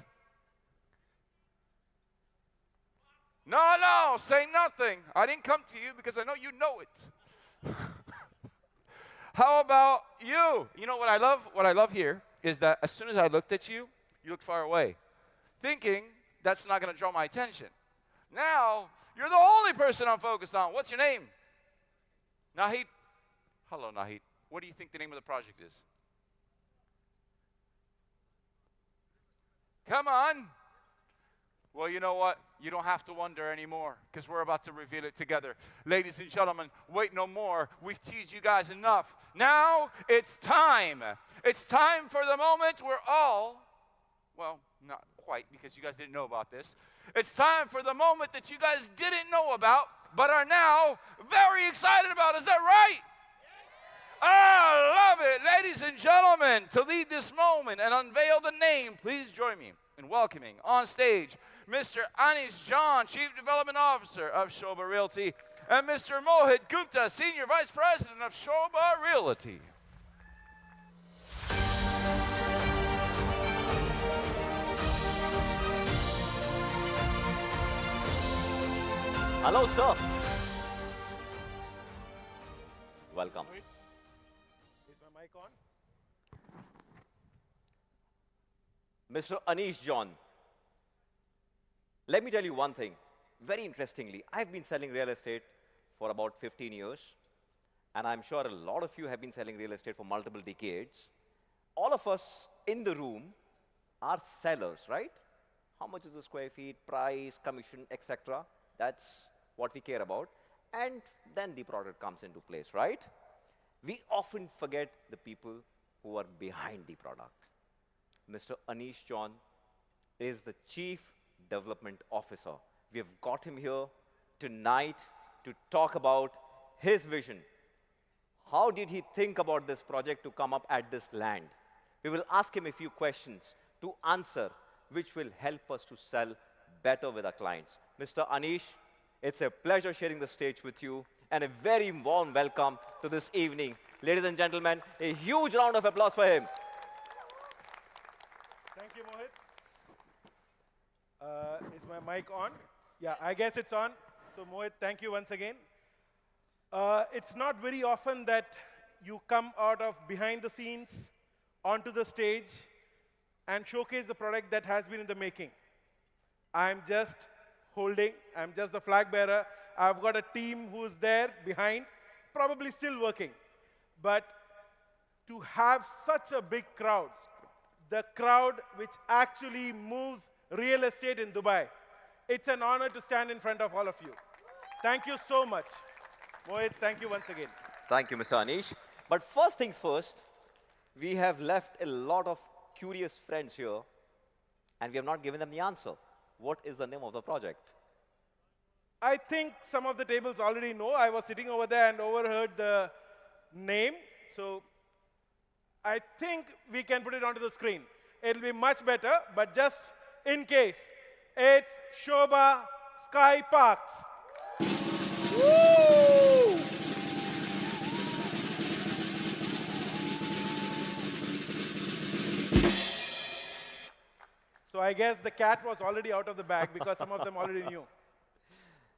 No, say nothing. I didn't come to you because I know you know it. How about you? You know what I love? What I love here is that as soon as I looked at you, you looked far away, thinking that's not going to draw my attention. Now, you're the only person I'm focused on. What's your name? Nahid. Hello, Nahid. What do you think the name of the project is? Come on. Well, you know what? You don't have to wonder anymore because we're about to reveal it together. Ladies and gentlemen, wait no more. We've teased you guys enough. Now it's time. It's time for the moment we're all, well, not quite because you guys didn't know about this. It's time for the moment that you guys didn't know about but are now very excited about. Is that right? I love it. Ladies and gentlemen, to lead this moment and unveil the name, please join me in welcoming on stage Mr. Anish John, Chief Development Officer of Sobha Realty, and Mr. Mohit Gupta, Senior Vice President of Sobha Realty. Hello, sir. Welcome. Is my mic on? Mr. Anish John, let me tell you one thing. very interestingly, I've been selling real estate for about 15 years, and I'm sure a lot of you have been selling real estate for multiple decades. All of us in the room are sellers, right? How much is the square feet, price, commission, etc. That's what we care about. And then the product comes into place, right? We often forget the people who are behind the product. Mr. Anish John is the Chief Development Officer. We have got him here tonight to talk about his vision. How did he think about this project to come up at this land? We will ask him a few questions to answer, which will help us to sell better with our clients. Mr. Anish, it's a pleasure sharing the stage with you, and a very warm welcome to this evening. Ladies and gentlemen, a huge round of applause for him. Thank you, Mohit. Is my mic on? Yeah, I guess it's on. So, Mohit, thank you once again. It's not very often that you come out of behind the scenes onto the stage and showcase the product that has been in the making. I'm just holding, I'm just the flag bearer. I've got a team who's there behind, probably still working. But to have such a big crowd, the crowd which actually moves real estate in Dubai, it's an honor to stand in front of all of you. Thank you so much. Mohit, thank you once again. Thank you, Mr. Anish. But first things first, we have left a lot of curious friends here, and we have not given them the answer. What is the name of the project? I think some of the tables already know. I was sitting over there and overheard the name. So I think we can put it onto the screen. It'll be much better, but just in case, it's Sobha Sky Parks. Woo! So I guess the cat was already out of the bag because some of them already knew.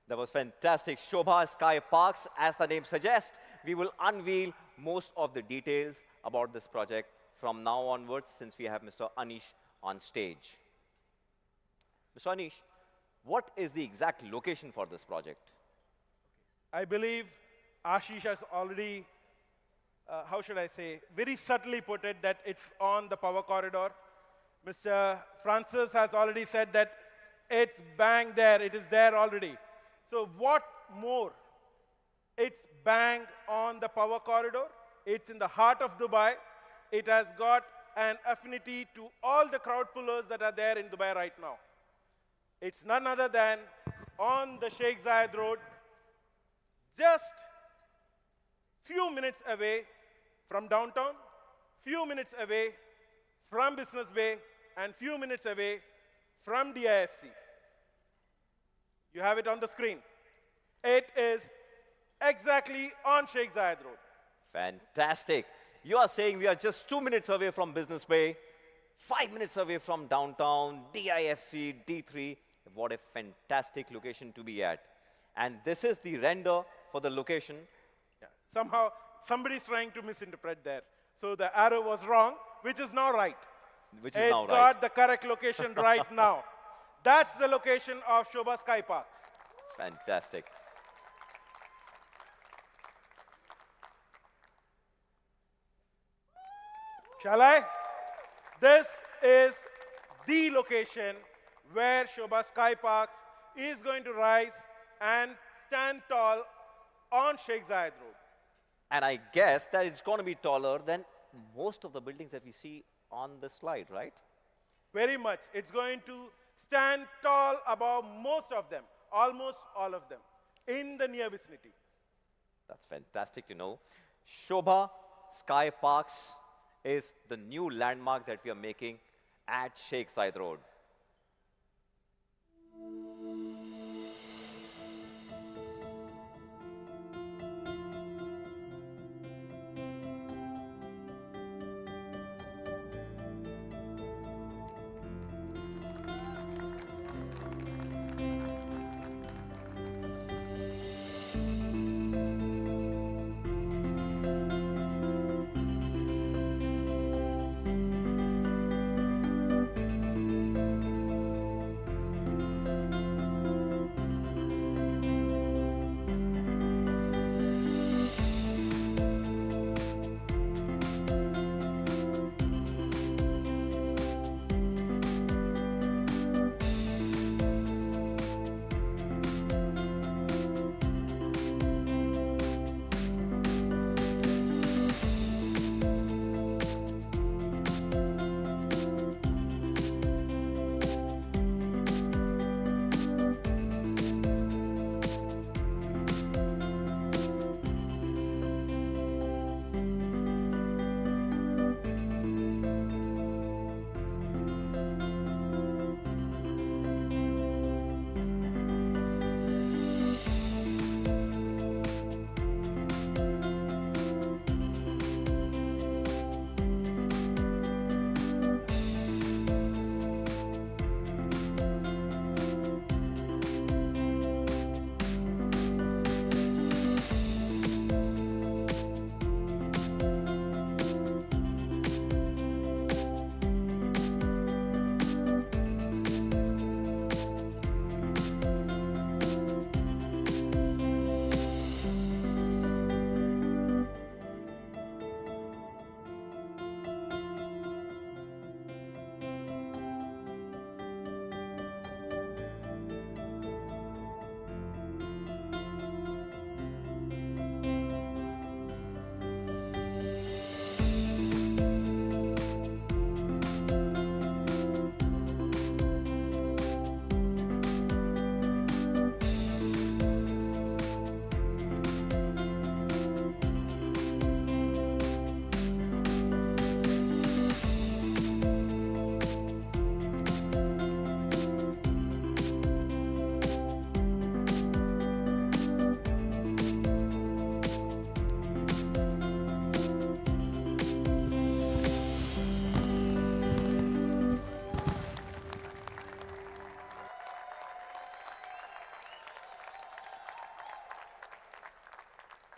That was fantastic. Sobha Sky Parks, as the name suggests, we will unveil most of the details about this project from now onwards, since we have Mr. Anish on stage. Mr. Anish, what is the exact location for this project? I believe Ashish has already, how should I say, very subtly put it that it's on the power corridor. Mr. Francis has already said that it's bang there, it is there already. So what more? It's bang on the power corridor. It's in the heart of Dubai. It has got an affinity to all the crowd pullers that are there in Dubai right now. It's none other than on the Sheikh Zayed Road, just few minutes away from downtown, few minutes away from Business Bay, and few minutes away from DIFC. You have it on the screen. It is exactly on Sheikh Zayed Road. Fantastic. You are saying we are just 2 minutes away from Business Bay, 5 minutes away from downtown, DIFC, D3. What a fantastic location to be at. And this is the render for the location. Yeah. Somehow, somebody's trying to misinterpret there. So the arrow was wrong, which is now right. Which is now It's right. got the correct location right now. That's the location of Sobha Sky Parks. Fantastic. Shall I? This is the location where Sobha Sky Parks is going to rise and stand tall on Sheikh Zayed Road. And I guess that it's going to be taller than most of the buildings that we see on the slide, right? Very much. It's going to stand tall above most of them, almost all of them, in the near vicinity. That's fantastic to know. Sobha Sky Parks is the new landmark that we are making at Sheikh Zayed Road.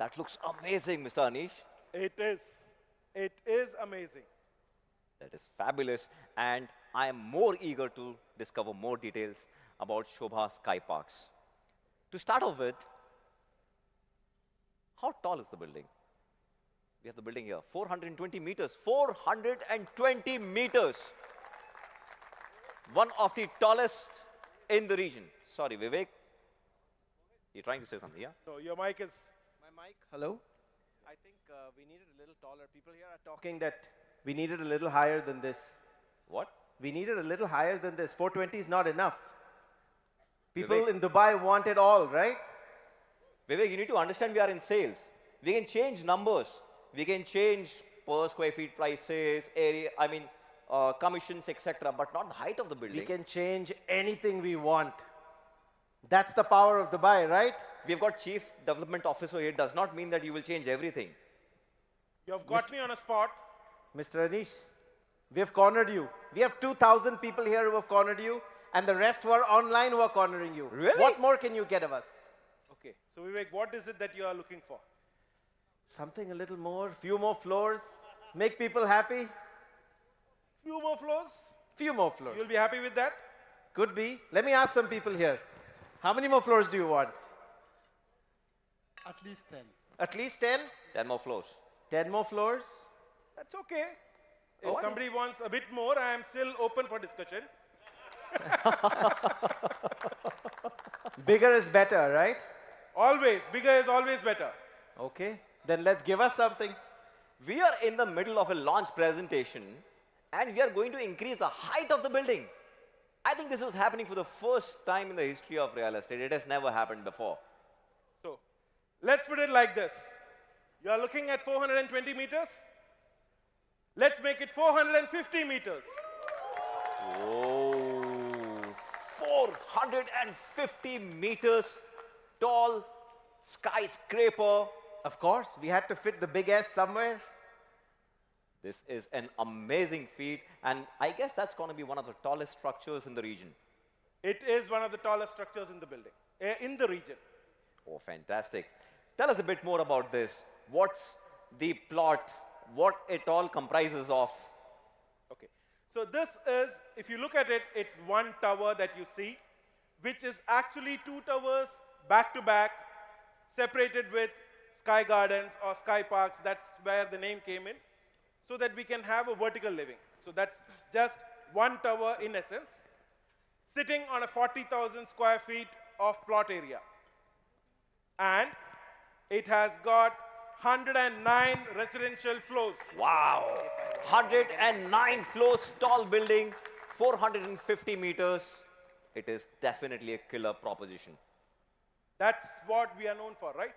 That looks amazing, Mr. Anish. It is. It is amazing. That is fabulous. And I am more eager to discover more details about Sobha Sky Parks. To start off with, how tall is the building? We have the building here, 420 meters. 420 meters. One of the tallest in the region. Sorry, Vivek. You're trying to say something, yeah? No, your mic is. My mic, hello? I think we needed a little taller. People here are talking that we needed a little higher than this. What? We needed a little higher than this. 420 is not enough. People Vivek. in Dubai want it all, right? Vivek, you need to understand we are in sales. We can change numbers. We can change per square feet prices, area, commissions, etc., but not the height of the building. We can change anything we want. That's the power of Dubai, right? We've got chief development officer here. It does not mean that you will change everything. You have got me on a spot. Mr. Anish, we have cornered you. We have 2,000 people here who have cornered you, and the rest who are online who are cornering you. Really? What more can you get of us? Okay. So Vivek, what is it that you are looking for? Something a little more, few more floors, make people happy. Few more floors? Few more floors. You'll be happy with that? Could be. Let me ask some people here. How many more floors do you want? At least 10. At least 10? 10 more floors. 10 more floors? That's okay. If Oh, somebody wants a bit more, I am still open for discussion. Bigger is better, right? Always. Bigger is always better. Okay. Then let's give us something. We are in the middle of a launch presentation and we are going to increase the height of the building. I think this is happening for the first time in the history of real estate. It has never happened before. So, let's put it like this. You are looking at 420 meters. Let's make it 450 meters. Oh, 450 meters tall skyscraper. Of course, we had to fit the big S somewhere. This is an amazing feat, and I guess that's going to be one of the tallest structures in the region. It is one of the tallest structures in the building, in the region. Oh, fantastic. Tell us a bit more about this. What's the plot? What it all comprises of? Okay. So this is, if you look at it, it's one tower that you see, which is actually two towers back to back, separated with sky gardens or sky parks. That's where the name came in, so that we can have a vertical living. So that's just one tower in essence, sitting on a 40,000 square feet of plot area. And it has got 109 residential floors. Wow. 109 floors tall building, 450 meters. It is definitely a killer proposition. That's what we are known for, right?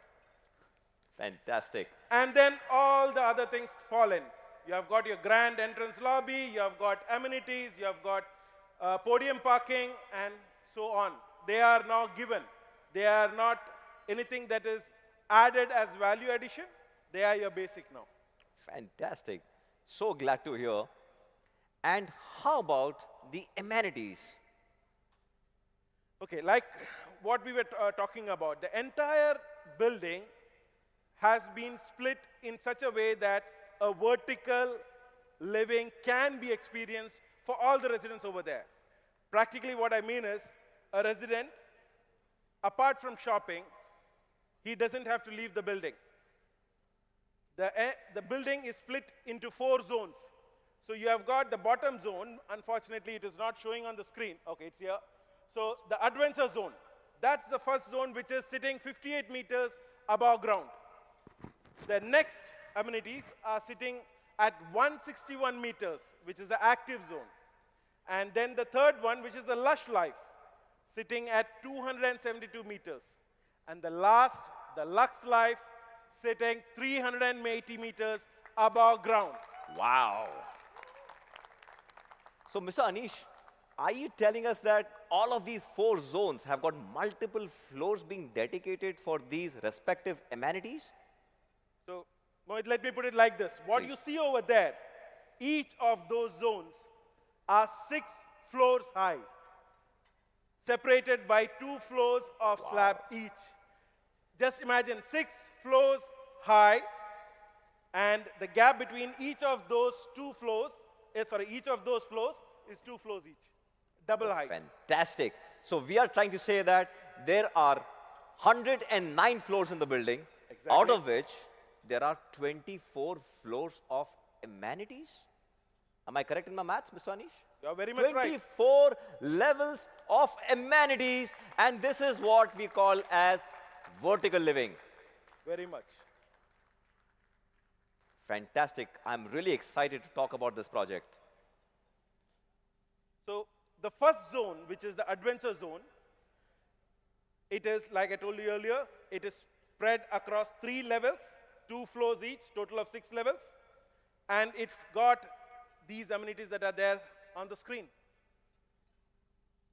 Fantastic. And then all the other things fall in. You have got your grand entrance lobby, you have got amenities, you have got podium parking, and so on. They are now given. They are not anything that is added as value addition. They are your basic now. Fantastic. So glad to hear. And how about the amenities? Okay, like what we were talking about, the entire building has been split in such a way that a vertical living can be experienced for all the residents over there. Practically what I mean is, a resident, apart from shopping, he doesn't have to leave the building. The building is split into 4 zones. So you have got the bottom zone. Unfortunately, it is not showing on the screen. Okay, it's here. So the adventure zone, that's the first zone, which is sitting 58 meters above ground. The next amenities are sitting at 161 meters, which is the active zone. And then the third one, which is the lush life, sitting at 272 meters. And the last, the Lux Life, sitting 380 meters above ground. Wow. So, Mr. Anish, are you telling us that all of these 4 zones have got multiple floors being dedicated for these respective amenities? So, Mohit, let me put it like this. What Please. you see over there, each of those zones are 6 floors high, separated by 2 floors of slab each. Just imagine 6 floors high, and the gap between each of those each of those floors is 2 floors each, double height. Fantastic. So we are trying to say that there are 109 floors in the building, out Exactly. of which there are 24 floors of amenities. Am I correct in my maths, Mr. Anish? You're very much right. 24 levels of amenities, and this is what we call as vertical living. Very much. Fantastic. I'm really excited to talk about this project. So the first zone, which is the adventure zone, it is, like I told you earlier, it is spread across 3 levels, 2 floors each, total of 6 levels. And it's got these amenities that are there on the screen.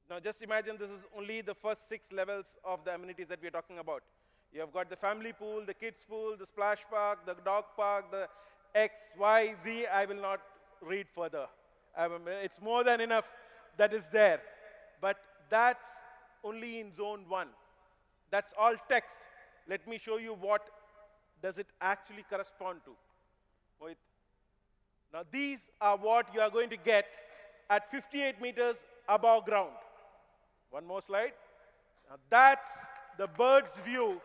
Now just imagine this is only the first 6 levels of the amenities that we're talking about. You have got the family pool, the kids pool, the splash park, the dog park, the X, Y, Z. I will not read further. It's more than enough that is there. But that's only in zone 1. That's all text. Let me show you what does it actually correspond to. Wait. Now these are what you are going to get at 58 meters above ground. One more slide. Now that's the bird's view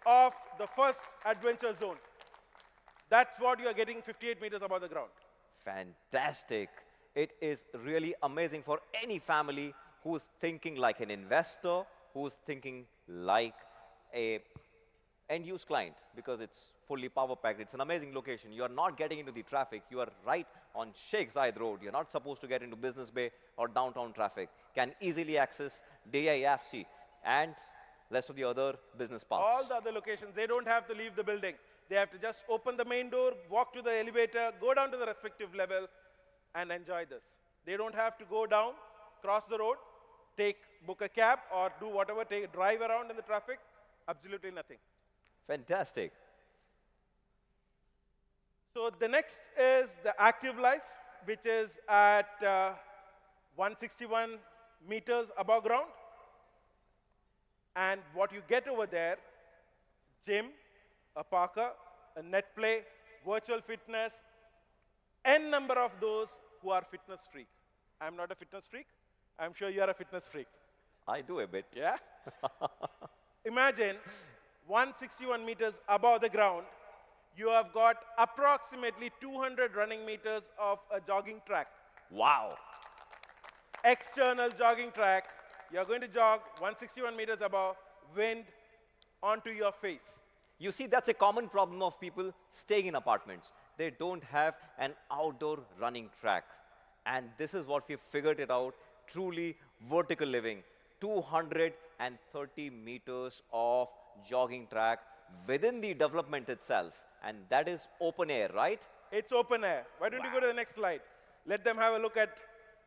of the first adventure zone. That's what you are getting 58 meters above the ground. Fantastic. It is really amazing for any family who's thinking like an investor, who's thinking like a end-use client, because it's fully power-packed. It's an amazing location. You are not getting into the traffic. You are right on Sheikh Zayed Road. You're not supposed to get into Business Bay or downtown traffic. Can easily access DIFC and rest of the other business parks. All the other locations, they don't have to leave the building. They have to just open the main door, walk to the elevator, go down to the respective level, and enjoy this. They don't have to go down, cross the road, book a cab, or do whatever, drive around in the traffic. Absolutely nothing. Fantastic. So the next is the active life, which is at 161 meters above ground. And what you get over there, gym, a parker, a net play, virtual fitness, n number of those who are fitness freak. I'm not a fitness freak. I'm sure you are a fitness freak. I do a bit. Yeah? Imagine 161 meters above the ground, you have got approximately 200 running meters of a jogging track. Wow. External jogging track. You're going to jog 161 meters above, wind onto your face. You see, that's a common problem of people staying in apartments. They don't have an outdoor running track. And this is what we figured it out, truly vertical living. 230 meters of jogging track within the development itself. And that is open air, right? It's open air. Why don't you go to the next slide? Let them have a look at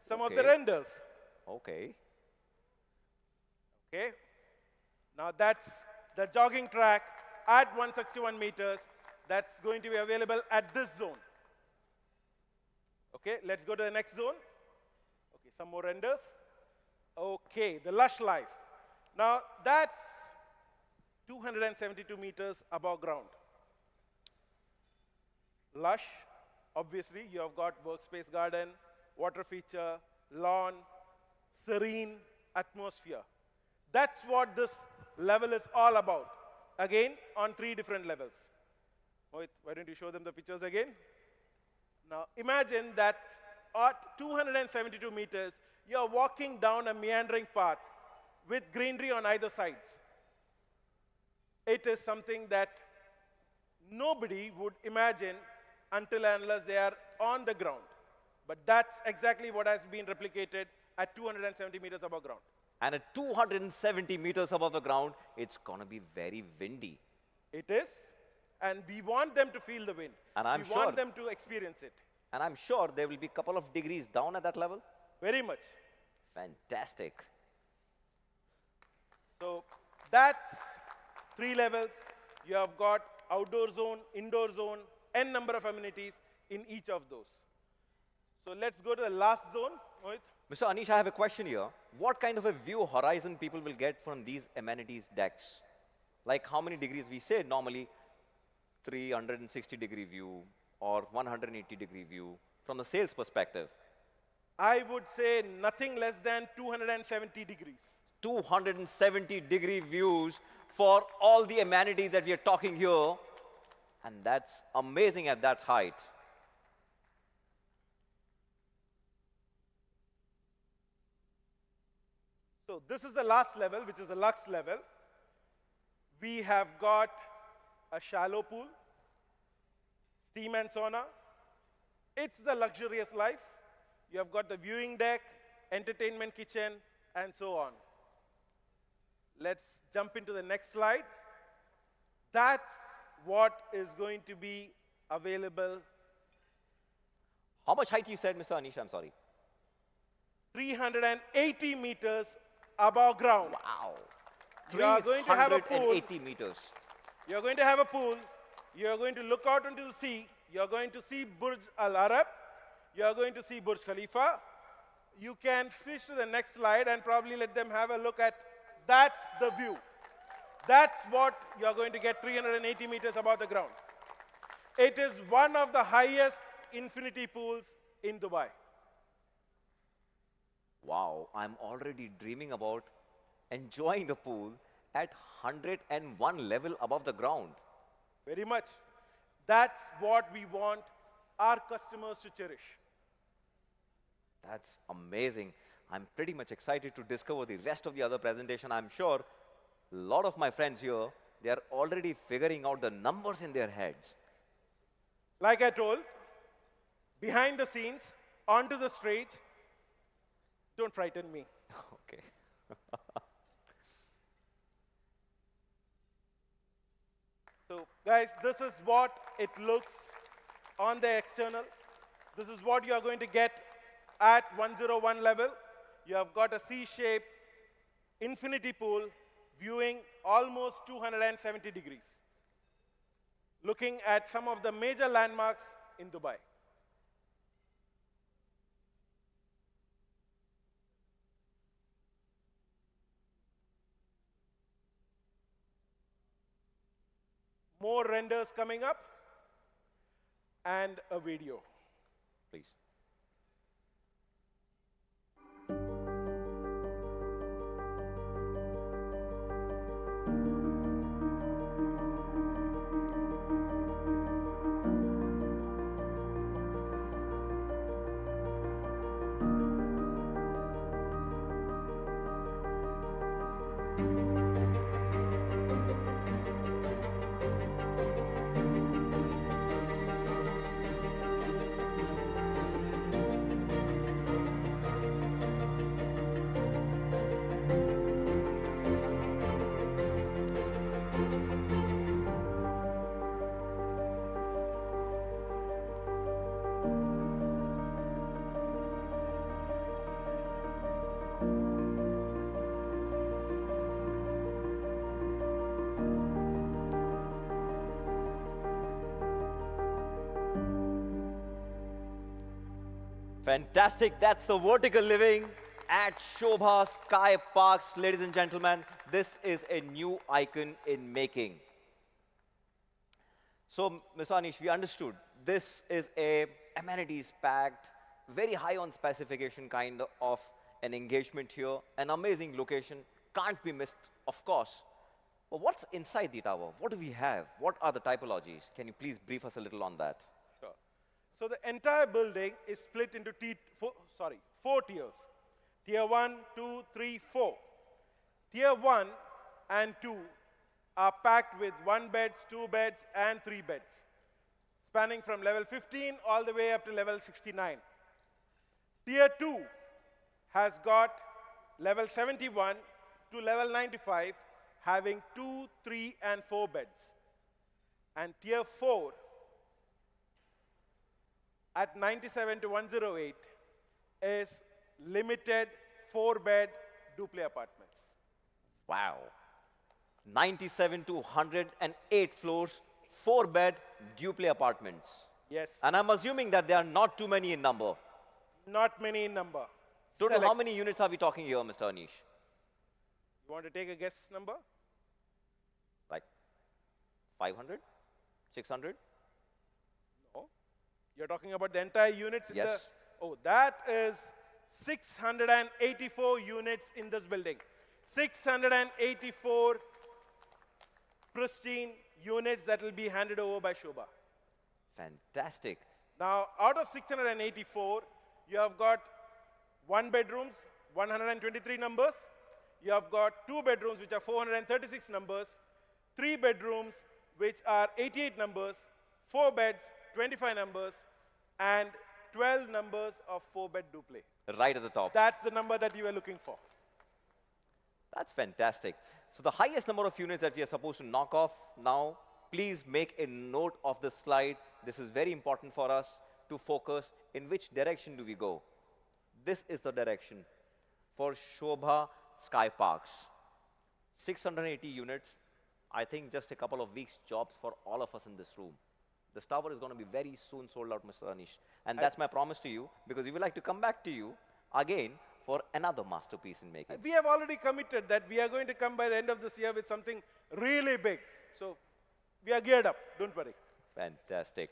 some of the Okay. renders. Okay. Okay? Now that's the jogging track at 161 meters. That's going to be available at this zone. Okay, let's go to the next zone. Okay, some more renders. Okay, the lush life. Now that's 272 meters above ground. Lush, obviously, you have got workspace garden, water feature, lawn, serene atmosphere. That's what this level is all about. Again, on 3 different levels. Why don't you show them the pictures again? Now, imagine that at 272 meters, you're walking down a meandering path with greenery on either sides. It is something that nobody would imagine until and unless they are on the ground. But that's exactly what has been replicated at 270 meters above ground. And at 270 meters above the ground, it's going to be very windy. It is. And we want them to feel the wind. And I'm we sure- want them to experience it. And I'm sure there will be a couple of degrees down at that level. Very much. Fantastic. So that's 3 levels. You have got outdoor zone, indoor zone, n number of amenities in each of those. So let's go to the last zone. Mohit. Mr. Anish, I have a question here. What kind of a view horizon people will get from these amenities decks? Like how many degrees? We say normally 360-degree view or 180-degree view from the sales perspective? I would say nothing less than 270 degrees. 270-degree views for all the amenities that we are talking here. And that's amazing at that height. So this is the last level, which is the Lux level. We have got a shallow pool, steam and sauna. It's the luxurious life. You have got the viewing deck, entertainment kitchen, and so on. Let's jump into the next slide. That's what is going to be available. How much height you said, Mr. Anish? I'm sorry. 380 meters above ground. Wow. You are going to have a pool. 380 meters. You're going to have a pool. You're going to look out into the sea. You're going to see Burj Al Arab. You're going to see Burj Khalifa. You can switch to the next slide and probably let them have a look at that's the view. That's what you're going to get 380 meters above the ground. It is one of the highest infinity pools in Dubai. Wow, I'm already dreaming about enjoying the pool at 101 level above the ground. Very much. That's what we want our customers to cherish. That's amazing. I'm pretty much excited to discover the rest of the other presentation. I'm sure a lot of my friends here, they are already figuring out the numbers in their heads. Like I told, behind the scenes, onto the stage, don't frighten me. Okay. So guys, this is what it looks on the external. This is what you are going to get at 101 level. You have got a C-shaped infinity pool viewing almost 270 degrees, looking at some of the major landmarks in Dubai. More renders coming up and a video. Please. Fantastic. That's the vertical living at Sobha Sky Parks. Ladies and gentlemen, this is a new icon in making. So, Mr. Anish, we understood this is a amenities-packed, very high on specification kind of an engagement here, an amazing location, can't be missed, of course. But what's inside the tower? What do we have? What are the typologies? Can you please brief us a little on that? Sure. So the entire building is split into four tiers. Tier 1, 2, 3, 4. Tier 1 and 2 are packed with 1 beds, 2 beds, and 3 beds, spanning from level 15 all the way up to level 69. Tier 2 has got level 71 to level 95, having 2, 3, and 4 beds. And Tier 4, at 97 to 108, is limited 4-bed duplex apartments. Wow. 97 to 108 floors, 4-bed duplex apartments. Yes. And I'm assuming that there are not too many in number. Not many in number. Total, how Select. many units are we talking here, Mr. Anish? You want to take a guess number? Like 500? 600? No. You're talking about the entire units in the... Yes. Oh, that is 684 units in this building. 684 pristine units that will be handed over by Sobha. Fantastic. Now, out of 684, you have got 1 bedrooms, 123 numbers. You have got 2 bedrooms, which are 436 numbers. 3 bedrooms, which are 88 numbers. 4 beds, 25 numbers. And 12 numbers of 4-bed duplex. Right at the top. That's the number that you were looking for. That's fantastic. So the highest number of units that we are supposed to knock off now, please make a note of this slide. This is very important for us to focus in which direction do we go. This is the direction for Sobha Sky Parks. 680 units, I think just a couple of weeks jobs for all of us in this room. This tower is going to be very soon sold out, Mr. Anish. And that's my promise to you, because we would like to come back to you again for another masterpiece in making. We have already committed that we are going to come by the end of this year with something really big. So we are geared up, don't worry. Fantastic.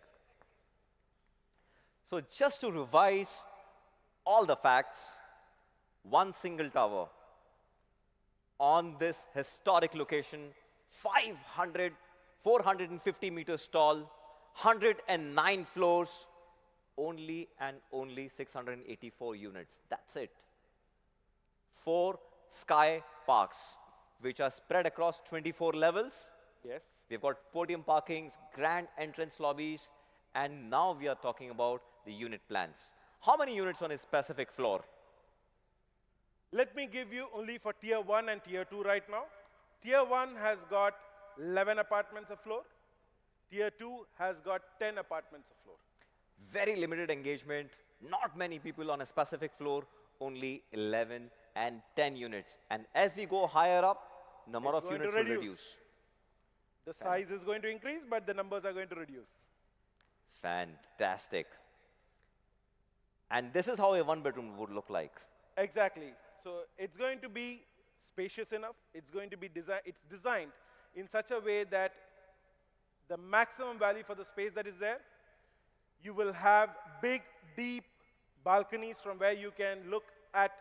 So just to revise all the facts, one single tower on this historic location, 450 meters tall, 109 floors, only and only 684 units. That's it. 4 sky parks, which are spread across 24 levels. Yes. We've got podium parkings, grand entrance lobbies, and now we are talking about the unit plans. How many units on a specific floor? Let me give you only for Tier 1 and Tier 2 right now. Tier 1 has got 11 apartments a floor. Tier 2 has got 10 apartments a floor. Very limited engagement, not many people on a specific floor, only 11 and 10 units. And as we go higher up, number of units will reduce. The size is going to increase, but the numbers are going to reduce. Fantastic. And this is how a one-bedroom would look like. Exactly. So it's going to be spacious enough. It's going to be designed in such a way that the maximum value for the space that is there, you will have big, deep balconies from where you can look at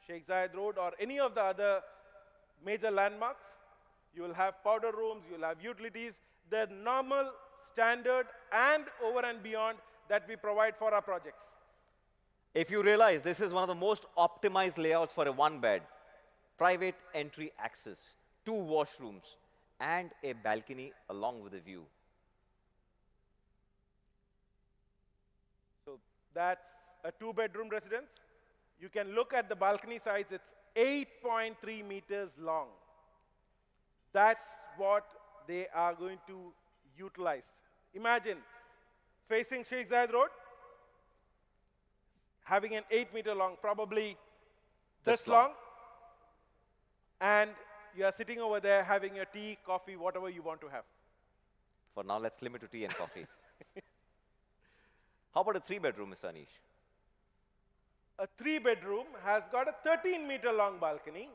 Sheikh Zayed Road or any of the other major landmarks. You will have powder rooms, you will have utilities, the normal, standard, and over and beyond that we provide for our projects. If you realize this is one of the most optimized layouts for a one-bed, private entry access, 2 washrooms, and a balcony along with a view. So that's a 2-bedroom residence. You can look at the balcony size. It's 8.3 meters long. That's what they are going to utilize. Imagine facing Sheikh Zayed Road, having an 8-meter long, probably this long, and you are sitting over there having your tea, coffee, whatever you want to have. For now, let's limit to tea and coffee. How about a 3-bedroom, Mr. Anish? A 3-bedroom has got a 13-meter long balcony,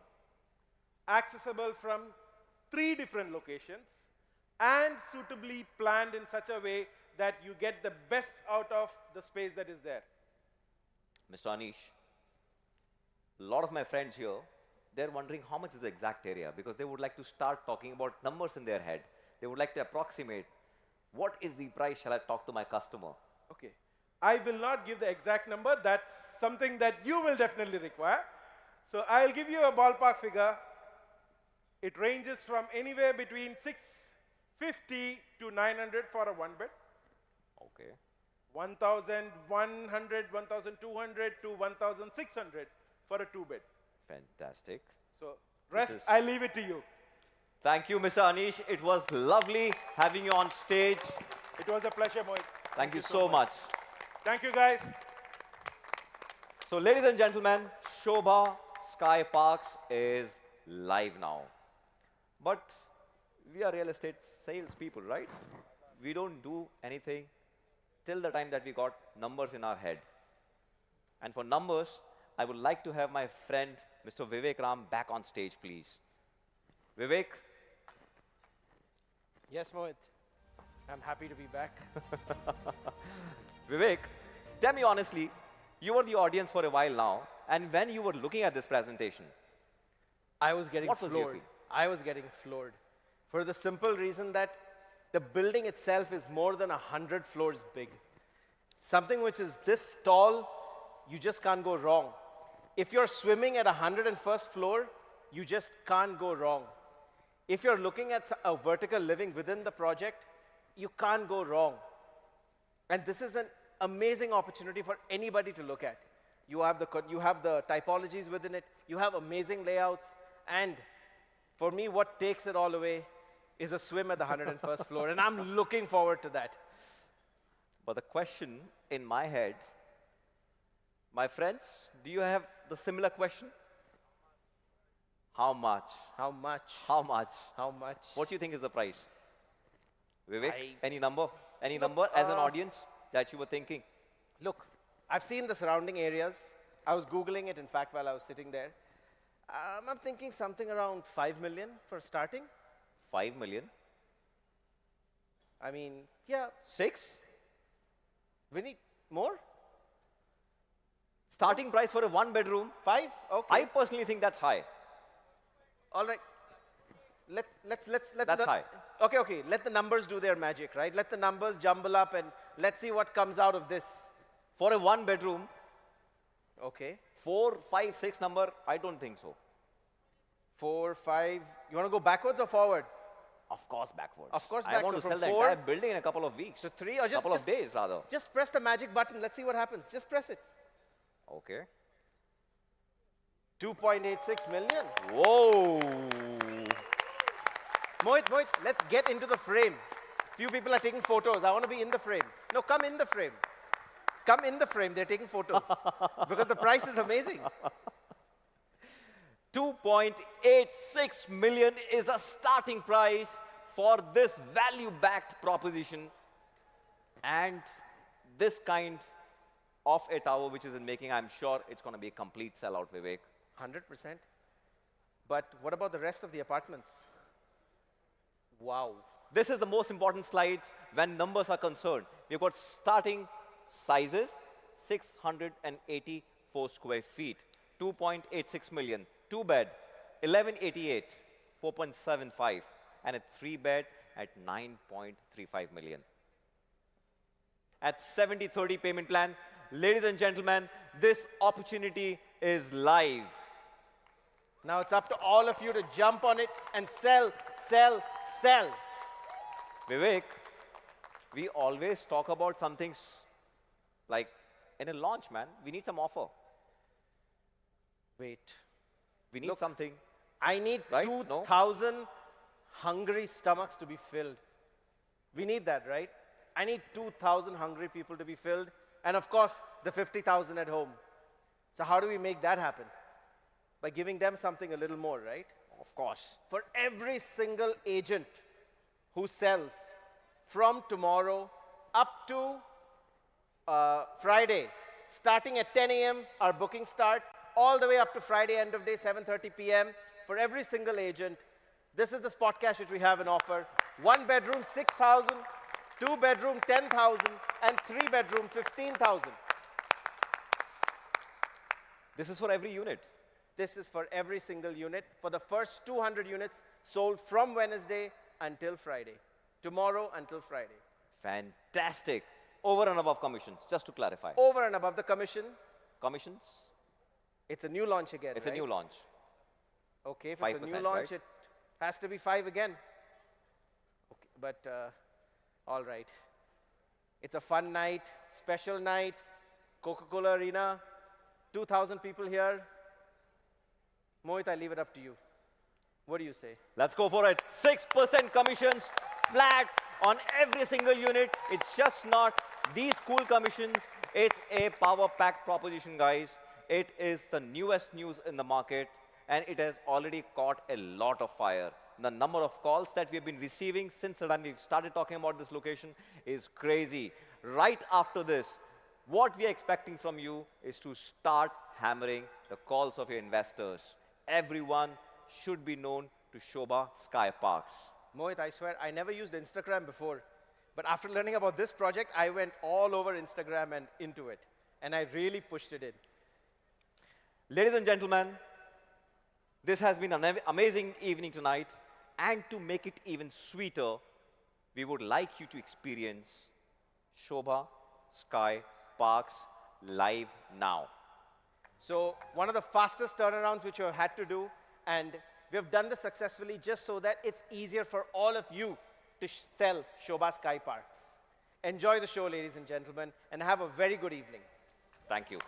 accessible from 3 different locations, and suitably planned in such a way that you get the best out of the space that is there. Mr. Anish, a lot of my friends here, they're wondering how much is the exact area, because they would like to start talking about numbers in their head. They would like to approximate what is the price shall I talk to my customer. Okay. I will not give the exact number. That's something that you will definitely require. So I'll give you a ballpark figure. It ranges from anywhere between 650 to 900 for a 1-bed. Okay. 1,100, 1,200 to 1,600 for a 2-bed. Fantastic. So rest, I leave it to you. Thank you, Mr. Anish. It was lovely having you on stage. It was a pleasure, Mohit. Thank you so much. Thank you, guys. So, ladies and gentlemen, Sobha Sky Parks is live now. But we are real estate salespeople, right? We don't do anything till the time that we got numbers in our head. And for numbers, I would like to have my friend, Mr. Vivek Ram, back on stage, please. Vivek. Yes, Mohit. I'm happy to be back. Vivek, tell me honestly, you were the audience for a while now, and when you were looking at this presentation, I was getting What was your floored. feel? I was getting floored. For the simple reason that the building itself is more than 100 floors big. Something which is this tall, you just can't go wrong. If you're swimming at 101st floor, you just can't go wrong. If you're looking at a vertical living within the project, you can't go wrong. And this is an amazing opportunity for anybody to look at. You have the typologies within it, you have amazing layouts, and for me, what takes it all away is a swim at the 101st floor, and I'm looking forward to that. but the question in my head, my friends, do you have the similar question? How much? How much? How much? How much? What do you think is the price? Vivek, I- any number? Any Look, number as an audience that you were thinking? Look, I've seen the surrounding areas. I was Googling it, in fact, while I was sitting there. I'm thinking something around 5 million for starting. 5 million? I mean, yeah, 6? we need more? Starting price for a one bedroom? 5? Okay. I personally think that's high. All right. Let's That's high. Okay. Let the numbers do their magic, right? Let the numbers jumble up and let's see what comes out of this. For a one bedroom, Okay. 4, 5, 6 number, I don't think so. 4, 5. You want to go backwards or forward? Of course, backwards. Of course, I want back. to So sell from the 4 entire building in a couple of weeks. to 3 or just couple of days, rather. Just press the magic button. Let's see what happens. Just press it. Okay. 2.86 million. Whoa. Mohit, let's get into the frame. Few people are taking photos. I want to be in the frame. No, come in the frame. Come in the frame. They're taking photos. Because the price is amazing. 2.86 million is the starting price for this value-backed proposition. And this kind of a tower which is in making, I'm sure it's going to be a complete sellout, Vivek. 100%. But what about the rest of the apartments? Wow. This is the most important slides when numbers are concerned. We've got starting sizes, 684 square feet, 2.86 million, 2 bed, 1188, 4.75, and a 3 bed at 9.35 million. At 70-30 payment plan, ladies and gentlemen, this opportunity is live. Now it's up to all of you to jump on it and sell, sell, sell. Vivek, we always talk about some things like in a launch, man, we need some offer. Wait. We need Look, something. I need Right? No? 2,000 hungry stomachs to be filled. We need that, right? I need 2,000 hungry people to be filled. And of course, the 50,000 at home. So how do we make that happen? By giving them something a little more, right? Of course. For every single agent who sells from tomorrow up to Friday, starting at 10 a.m., our bookings start, all the way up to Friday, end of day, 7:30 p.m. For every single agent, this is the spot cash which we have in offer. 1 bedroom, 6,000, 2 bedroom, 10,000, and 3 bedroom, 15,000. This is for every unit. This is for every single unit for the first 200 units sold from Wednesday until Friday. Tomorrow until Friday. Fantastic. Over and above commissions, just to clarify. Over and above the commission, Commissions? it's a new launch again, It's right? a new launch. Okay, if it's a 5%, new launch, right? it has to be 5 again. Okay, but all right. It's a fun night, special night, Coca-Cola Arena, 2,000 people here. Mohit, I leave it up to you. What do you say? Let's go for it. 6% commissions, flat on every single unit. It's just not these cool commissions. It's a power-packed proposition, guys. It is the newest news in the market, and it has already caught a lot of fire. The number of calls that we have been receiving since the time we've started talking about this location is crazy. Right after this, what we are expecting from you is to start hammering the calls of your investors. Everyone should be known to Sobha Sky Parks. Mohit, I swear, I never used Instagram before. But after learning about this project, I went all over Instagram and into it. And I really pushed it in. Ladies and gentlemen, this has been an amazing evening tonight. And to make it even sweeter, we would like you to experience Sobha Sky Parks live now. So one of the fastest turnarounds which we have had to do, and we have done this successfully just so that it's easier for all of you to sell Sobha Sky Parks. Enjoy the show, ladies and gentlemen, and have a very good evening. Thank you.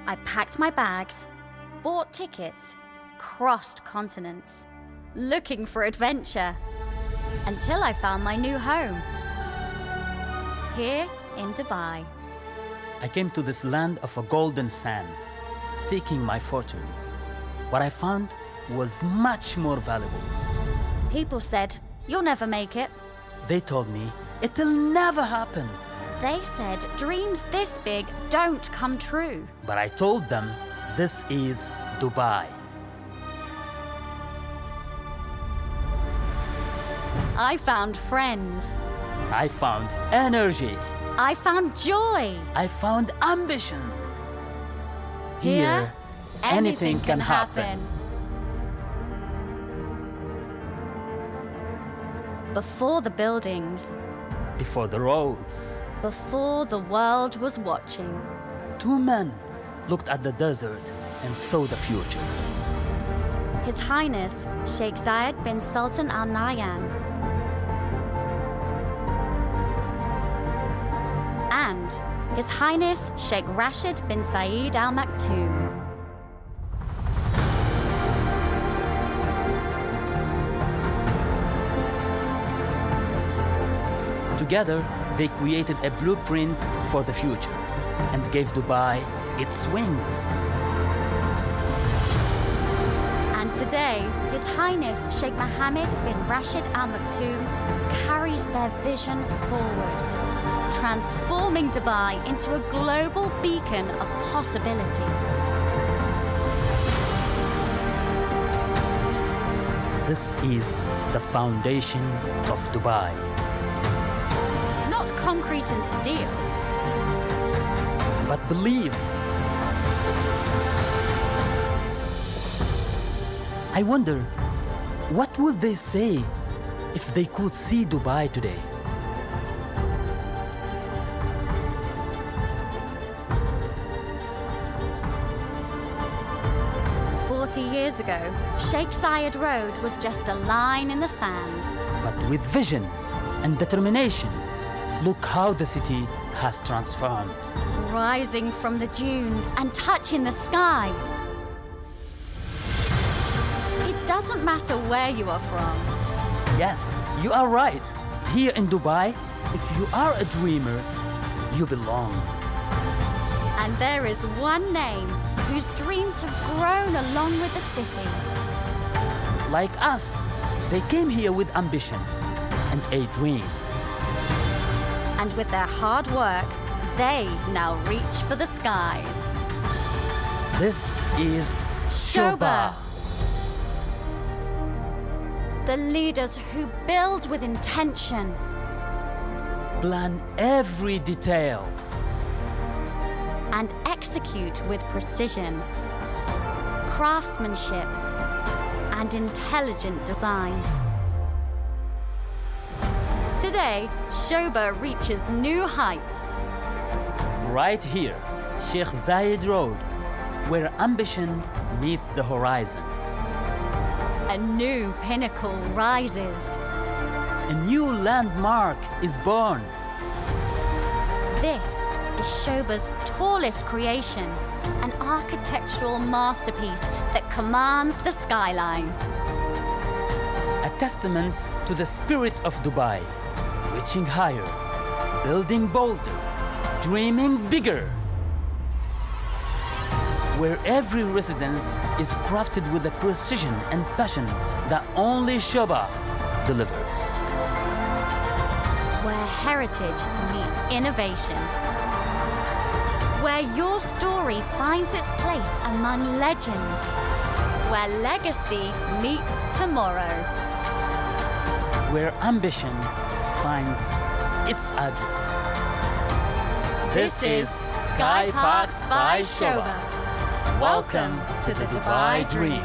I packed my bags, bought tickets, crossed continents, looking for adventure, until I found my new home, here in Dubai. I came to this land of a golden sand, seeking my fortunes. What I found was much more valuable. People said, "You'll never make it." They told me, "It'll never happen." They said dreams this big don't come true. But I told them, this is Dubai. I found friends. I found energy. I found joy. I found ambition. Here, anything can happen. Before the buildings, Before the roads, before the world was watching, two men looked at the desert and saw the future. His Highness Sheikh Zayed bin Sultan Al Nahyan and His Highness Sheikh Rashid bin Zayed Al Maktoum. Together, they created a blueprint for the future and gave Dubai its wings. And today, His Highness Sheikh Mohammed bin Rashid Al Maktoum carries their vision forward, transforming Dubai into a global beacon of possibility. This is the foundation of Dubai. Not concrete and steel, But believe. I wonder, what would they say if they could see Dubai today? Years ago, Sheikh Zayed Road was just a line in the sand. But with vision and determination, look how the city has transformed. Rising from the dunes and touching the sky. It doesn't matter where you are from. Yes, you are right. Here in Dubai, if you are a dreamer, you belong. And there is one name whose dreams have grown along with the city. Like us, they came here with ambition and a dream. And with their hard work, they now reach for the skies. This is Sobha. The leaders who build with intention, Plan every detail, and execute with precision, craftsmanship, and intelligent design. Today, Sobha reaches new heights. Right here, Sheikh Zayed Road, where ambition meets the horizon. A new pinnacle rises. A new landmark is born. This is Sobha's tallest creation, an architectural masterpiece that commands the skyline. A testament to the spirit of Dubai, reaching higher, building bolder, dreaming bigger. Where every residence is crafted with a precision and passion that only Sobha delivers. Where heritage meets innovation. Where your story finds its place among legends. Where legacy meets tomorrow. Where ambition finds its address. This is Sky Parks by Sobha. Welcome to the Dubai Dream.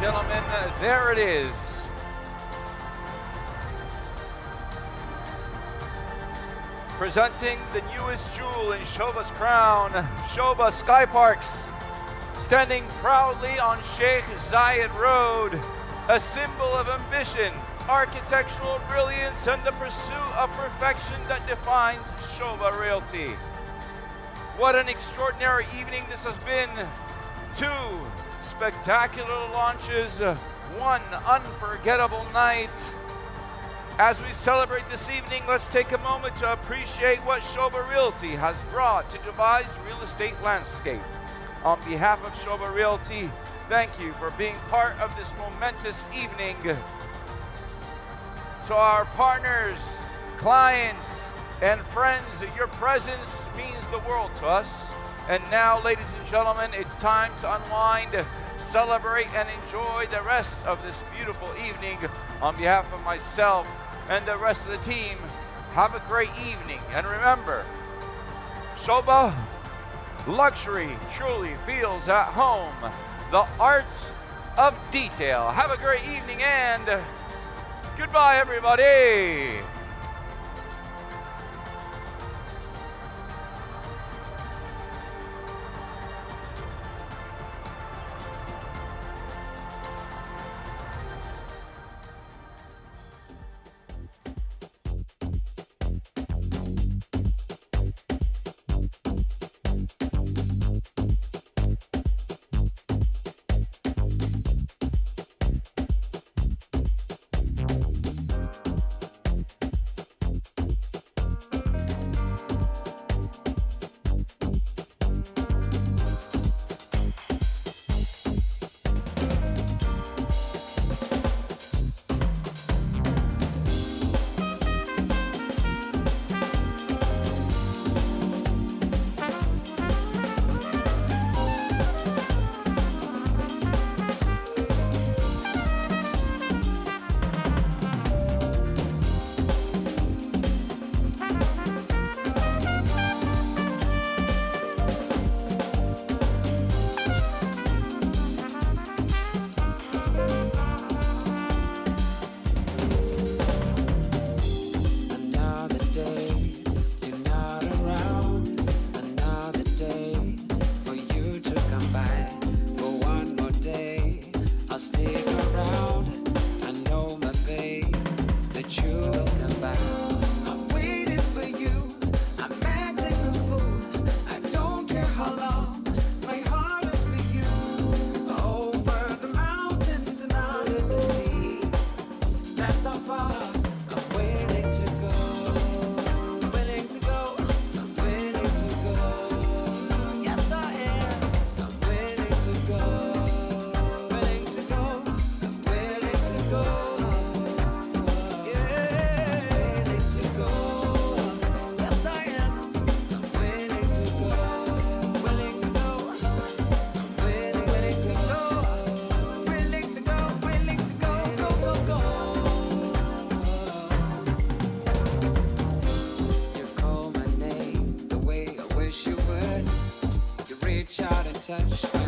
Gentlemen, there it is. Presenting the newest jewel in Sobha's crown, Sobha Sky Parks, standing proudly on Sheikh Zayed Road, a symbol of ambition, architectural brilliance, and the pursuit of perfection that defines Sobha Realty. What an extraordinary evening this has been. 2 spectacular launches, 1 unforgettable night. As we celebrate this evening, let's take a moment to appreciate what Sobha Realty has brought to Dubai's real estate landscape. On behalf of Sobha Realty, thank you for being part of this momentous evening. To our partners, clients, and friends, your presence means the world to us. And now, ladies and gentlemen, it's time to unwind, celebrate, and enjoy the rest of this beautiful evening. On behalf of myself and the rest of the team, have a great evening. And remember, Sobha, luxury truly feels at home. The art of detail. Have a great evening and goodbye, everybody. sesh.